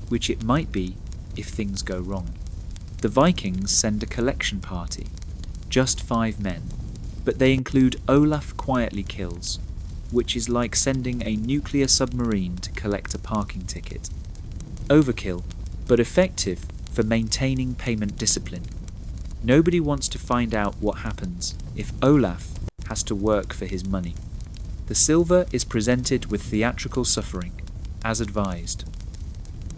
which it might be if things go wrong. The Vikings send a collection party, just 5 men, but they include Olaf quietly kills, which is like sending a nuclear submarine to collect a parking ticket. Overkill, but effective for maintaining payment discipline. Nobody wants to find out what happens if Olaf has to work for his money. The silver is presented with theatrical suffering, as advised.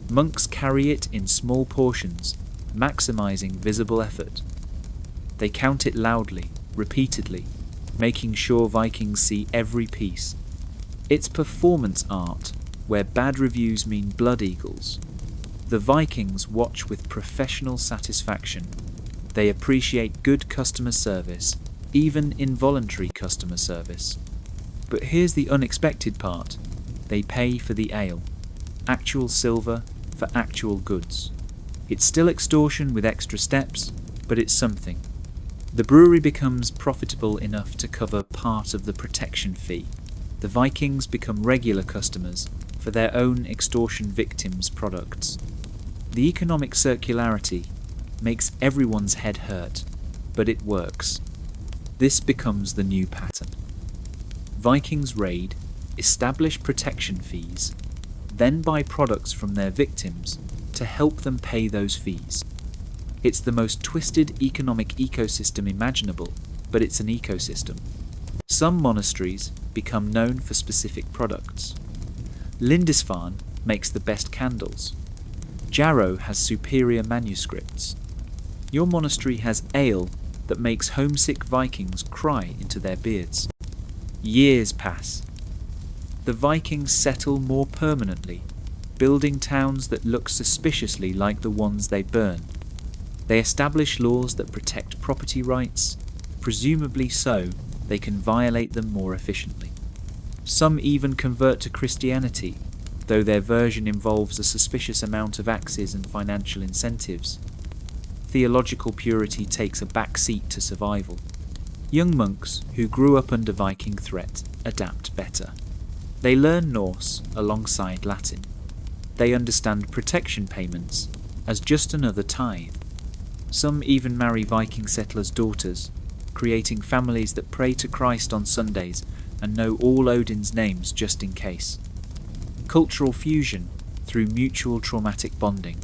Monks carry it in small portions, maximizing visible effort. They count it loudly, repeatedly, making sure Vikings see every piece. It's performance art, where bad reviews mean blood eagles. The Vikings watch with professional satisfaction. They appreciate good customer service, even involuntary customer service. But here's the unexpected part. They pay for the ale. Actual silver for actual goods. It's still extortion with extra steps, but it's something. The brewery becomes profitable enough to cover part of the protection fee. The Vikings become regular customers for their own extortion victims' products. The economic circularity makes everyone's head hurt, but it works. This becomes the new pattern. Vikings raid, establish protection fees, then buy products from their victims to help them pay those fees. It's the most twisted economic ecosystem imaginable, but it's an ecosystem. Some monasteries become known for specific products. Lindisfarne makes the best candles. Jarrow has superior manuscripts. Your monastery has ale that makes homesick Vikings cry into their beards. Years pass. The Vikings settle more permanently, building towns that look suspiciously like the ones they burn. They establish laws that protect property rights, presumably so they can violate them more efficiently. Some even convert to Christianity, though their version involves a suspicious amount of axes and financial incentives. Theological purity takes a back seat to survival. Young monks who grew up under Viking threat adapt better. They learn Norse alongside Latin. They understand protection payments as just another tithe. Some even marry Viking settlers' daughters, creating families that pray to Christ on Sundays and know all Odin's names just in case. Cultural fusion through mutual traumatic bonding.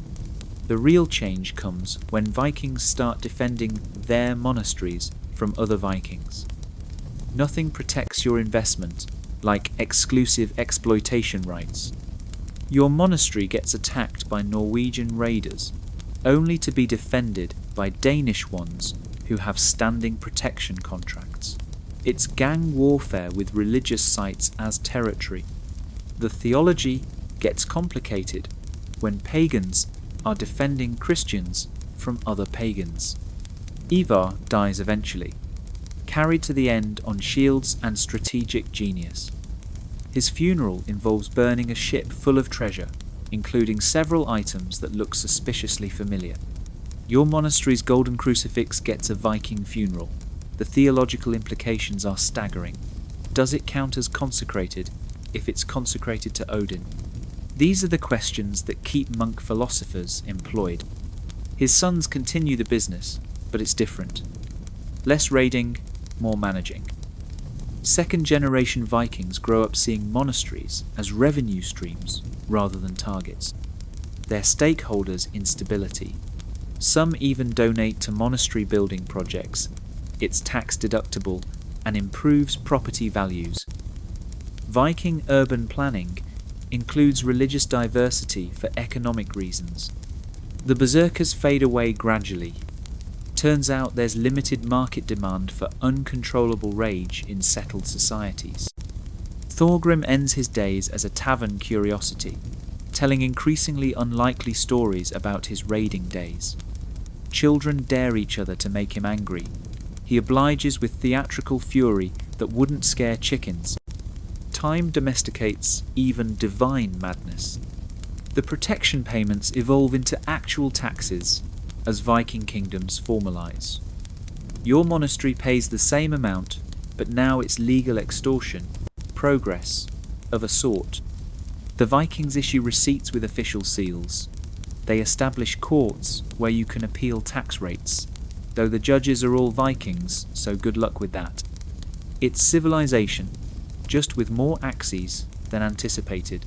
The real change comes when Vikings start defending their monasteries from other Vikings. Nothing protects your investment like exclusive exploitation rights. Your monastery gets attacked by Norwegian raiders, only to be defended by Danish ones who have standing protection contracts. It's gang warfare with religious sites as territory. The theology gets complicated when pagans are defending Christians from other pagans. Ivar dies eventually, carried to the end on shields and strategic genius. His funeral involves burning a ship full of treasure, including several items that look suspiciously familiar. Your monastery's golden crucifix gets a Viking funeral. The theological implications are staggering. Does it count as consecrated if it's consecrated to Odin? These are the questions that keep monk philosophers employed. His sons continue the business, but it's different. Less raiding, more managing. Second-generation Vikings grow up seeing monasteries as revenue streams rather than targets. They're stakeholders in stability. Some even donate to monastery building projects. It's tax-deductible and improves property values. Viking urban planning includes religious diversity for economic reasons. The berserkers fade away gradually. Turns out there's limited market demand for uncontrollable rage in settled societies. Thorgrim ends his days as a tavern curiosity, telling increasingly unlikely stories about his raiding days. Children dare each other to make him angry. He obliges with theatrical fury that wouldn't scare chickens. Time domesticates even divine madness. The protection payments evolve into actual taxes as Viking kingdoms formalize. Your monastery pays the same amount, but now it's legal extortion, progress, of a sort. The Vikings issue receipts with official seals. They establish courts where you can appeal tax rates, though the judges are all Vikings, so good luck with that. It's civilization, just with more axes than anticipated.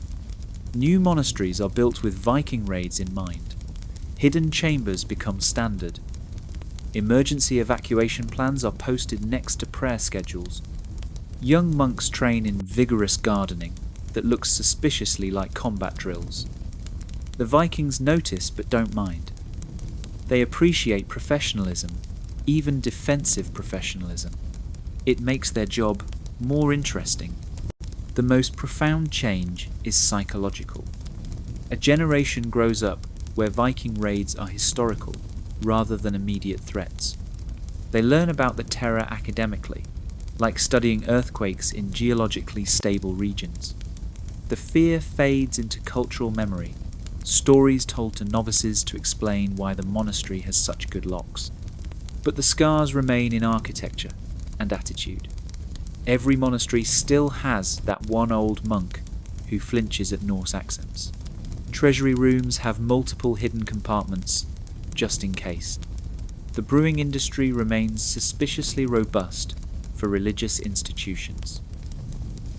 New monasteries are built with Viking raids in mind. Hidden chambers become standard. Emergency evacuation plans are posted next to prayer schedules. Young monks train in vigorous gardening that looks suspiciously like combat drills. The Vikings notice but don't mind. They appreciate professionalism, even defensive professionalism. It makes their job more interesting. The most profound change is psychological. A generation grows up where Viking raids are historical rather than immediate threats. They learn about the terror academically, like studying earthquakes in geologically stable regions. The fear fades into cultural memory, stories told to novices to explain why the monastery has such good locks. But the scars remain in architecture and attitude. Every monastery still has that one old monk who flinches at Norse accents. Treasury rooms have multiple hidden compartments, just in case. The brewing industry remains suspiciously robust for religious institutions.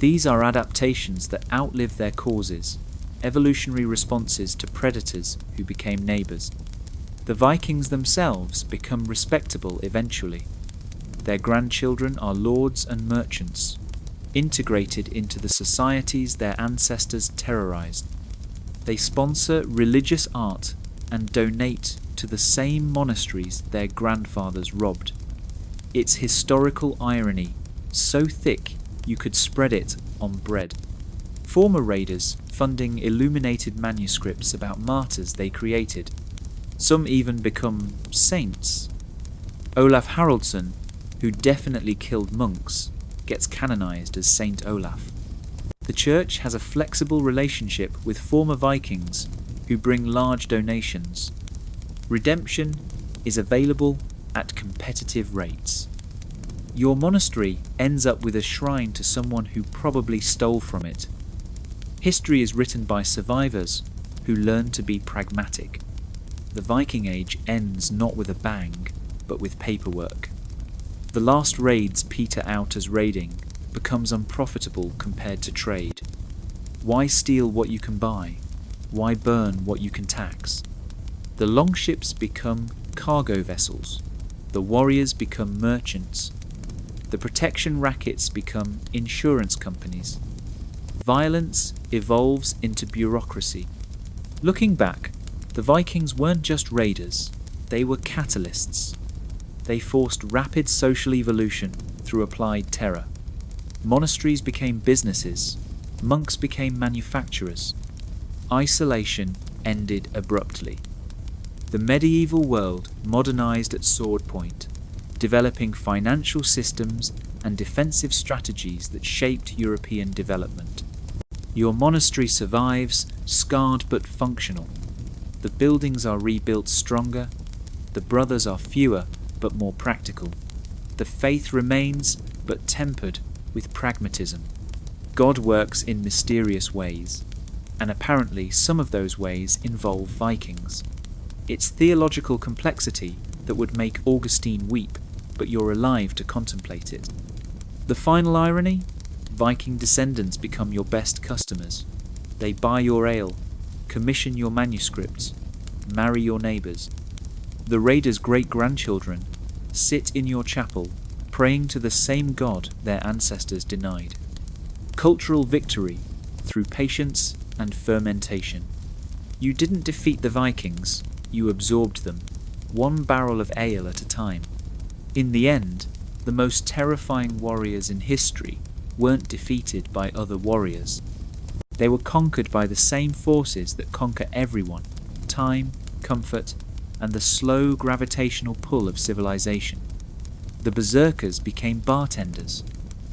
These are adaptations that outlive their causes, evolutionary responses to predators who became neighbours. The Vikings themselves become respectable eventually. Their grandchildren are lords and merchants, integrated into the societies their ancestors terrorized. They sponsor religious art and donate to the same monasteries their grandfathers robbed. It's historical irony, so thick you could spread it on bread. Former raiders funding illuminated manuscripts about martyrs they created. Some even become saints. Olaf Haraldsson, who definitely killed monks, gets canonized as Saint Olaf. The church has a flexible relationship with former Vikings who bring large donations. Redemption is available at competitive rates. Your monastery ends up with a shrine to someone who probably stole from it. History is written by survivors who learn to be pragmatic. The Viking Age ends not with a bang, but with paperwork. The last raids peter out as raiding becomes unprofitable compared to trade. Why steal what you can buy? Why burn what you can tax? The longships become cargo vessels. The warriors become merchants. The protection rackets become insurance companies. Violence evolves into bureaucracy. Looking back, the Vikings weren't just raiders, they were catalysts. They forced rapid social evolution through applied terror. Monasteries became businesses, monks became manufacturers. Isolation ended abruptly. The medieval world modernized at sword point, developing financial systems and defensive strategies that shaped European development. Your monastery survives, scarred but functional. The buildings are rebuilt stronger, the brothers are fewer but more practical. The faith remains but tempered with pragmatism. God works in mysterious ways, and apparently some of those ways involve Vikings. It's theological complexity that would make Augustine weep, but you're alive to contemplate it. The final irony? Viking descendants become your best customers. They buy your ale, commission your manuscripts, marry your neighbours. The raiders' great-grandchildren sit in your chapel, praying to the same God their ancestors denied. Cultural victory through patience and fermentation. You didn't defeat the Vikings, you absorbed them, one barrel of ale at a time. In the end, the most terrifying warriors in history weren't defeated by other warriors. They were conquered by the same forces that conquer everyone: time, comfort, and the slow gravitational pull of civilization. The berserkers became bartenders.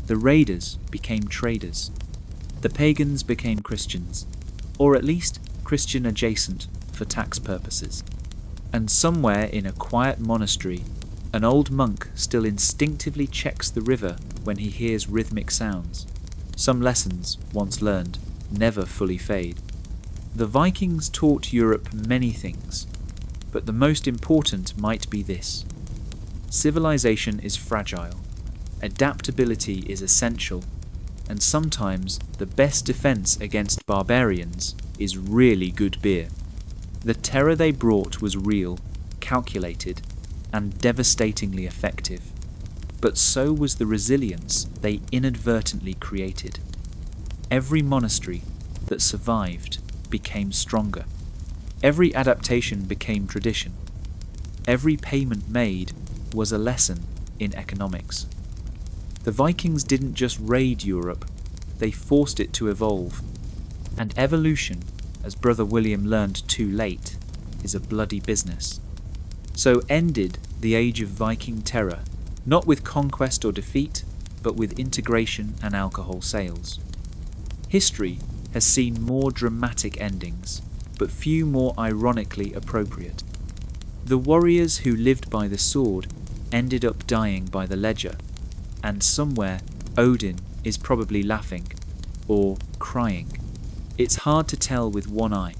The raiders became traders. The pagans became Christians, or at least Christian adjacent for tax purposes. And somewhere in a quiet monastery, an old monk still instinctively checks the river when he hears rhythmic sounds. Some lessons, once learned, never fully fade. The Vikings taught Europe many things, but the most important might be this. Civilization is fragile, adaptability is essential, and sometimes the best defense against barbarians is really good beer. The terror they brought was real, calculated, and devastatingly effective. But so was the resilience they inadvertently created. Every monastery that survived became stronger. Every adaptation became tradition. Every payment made was a lesson in economics. The Vikings didn't just raid Europe, they forced it to evolve. And evolution, as Brother William learned too late, is a bloody business. So ended the age of Viking terror, not with conquest or defeat, but with integration and alcohol sales. History has seen more dramatic endings, but few more ironically appropriate. The warriors who lived by the sword ended up dying by the ledger, and somewhere Odin is probably laughing, or crying. It's hard to tell with one eye,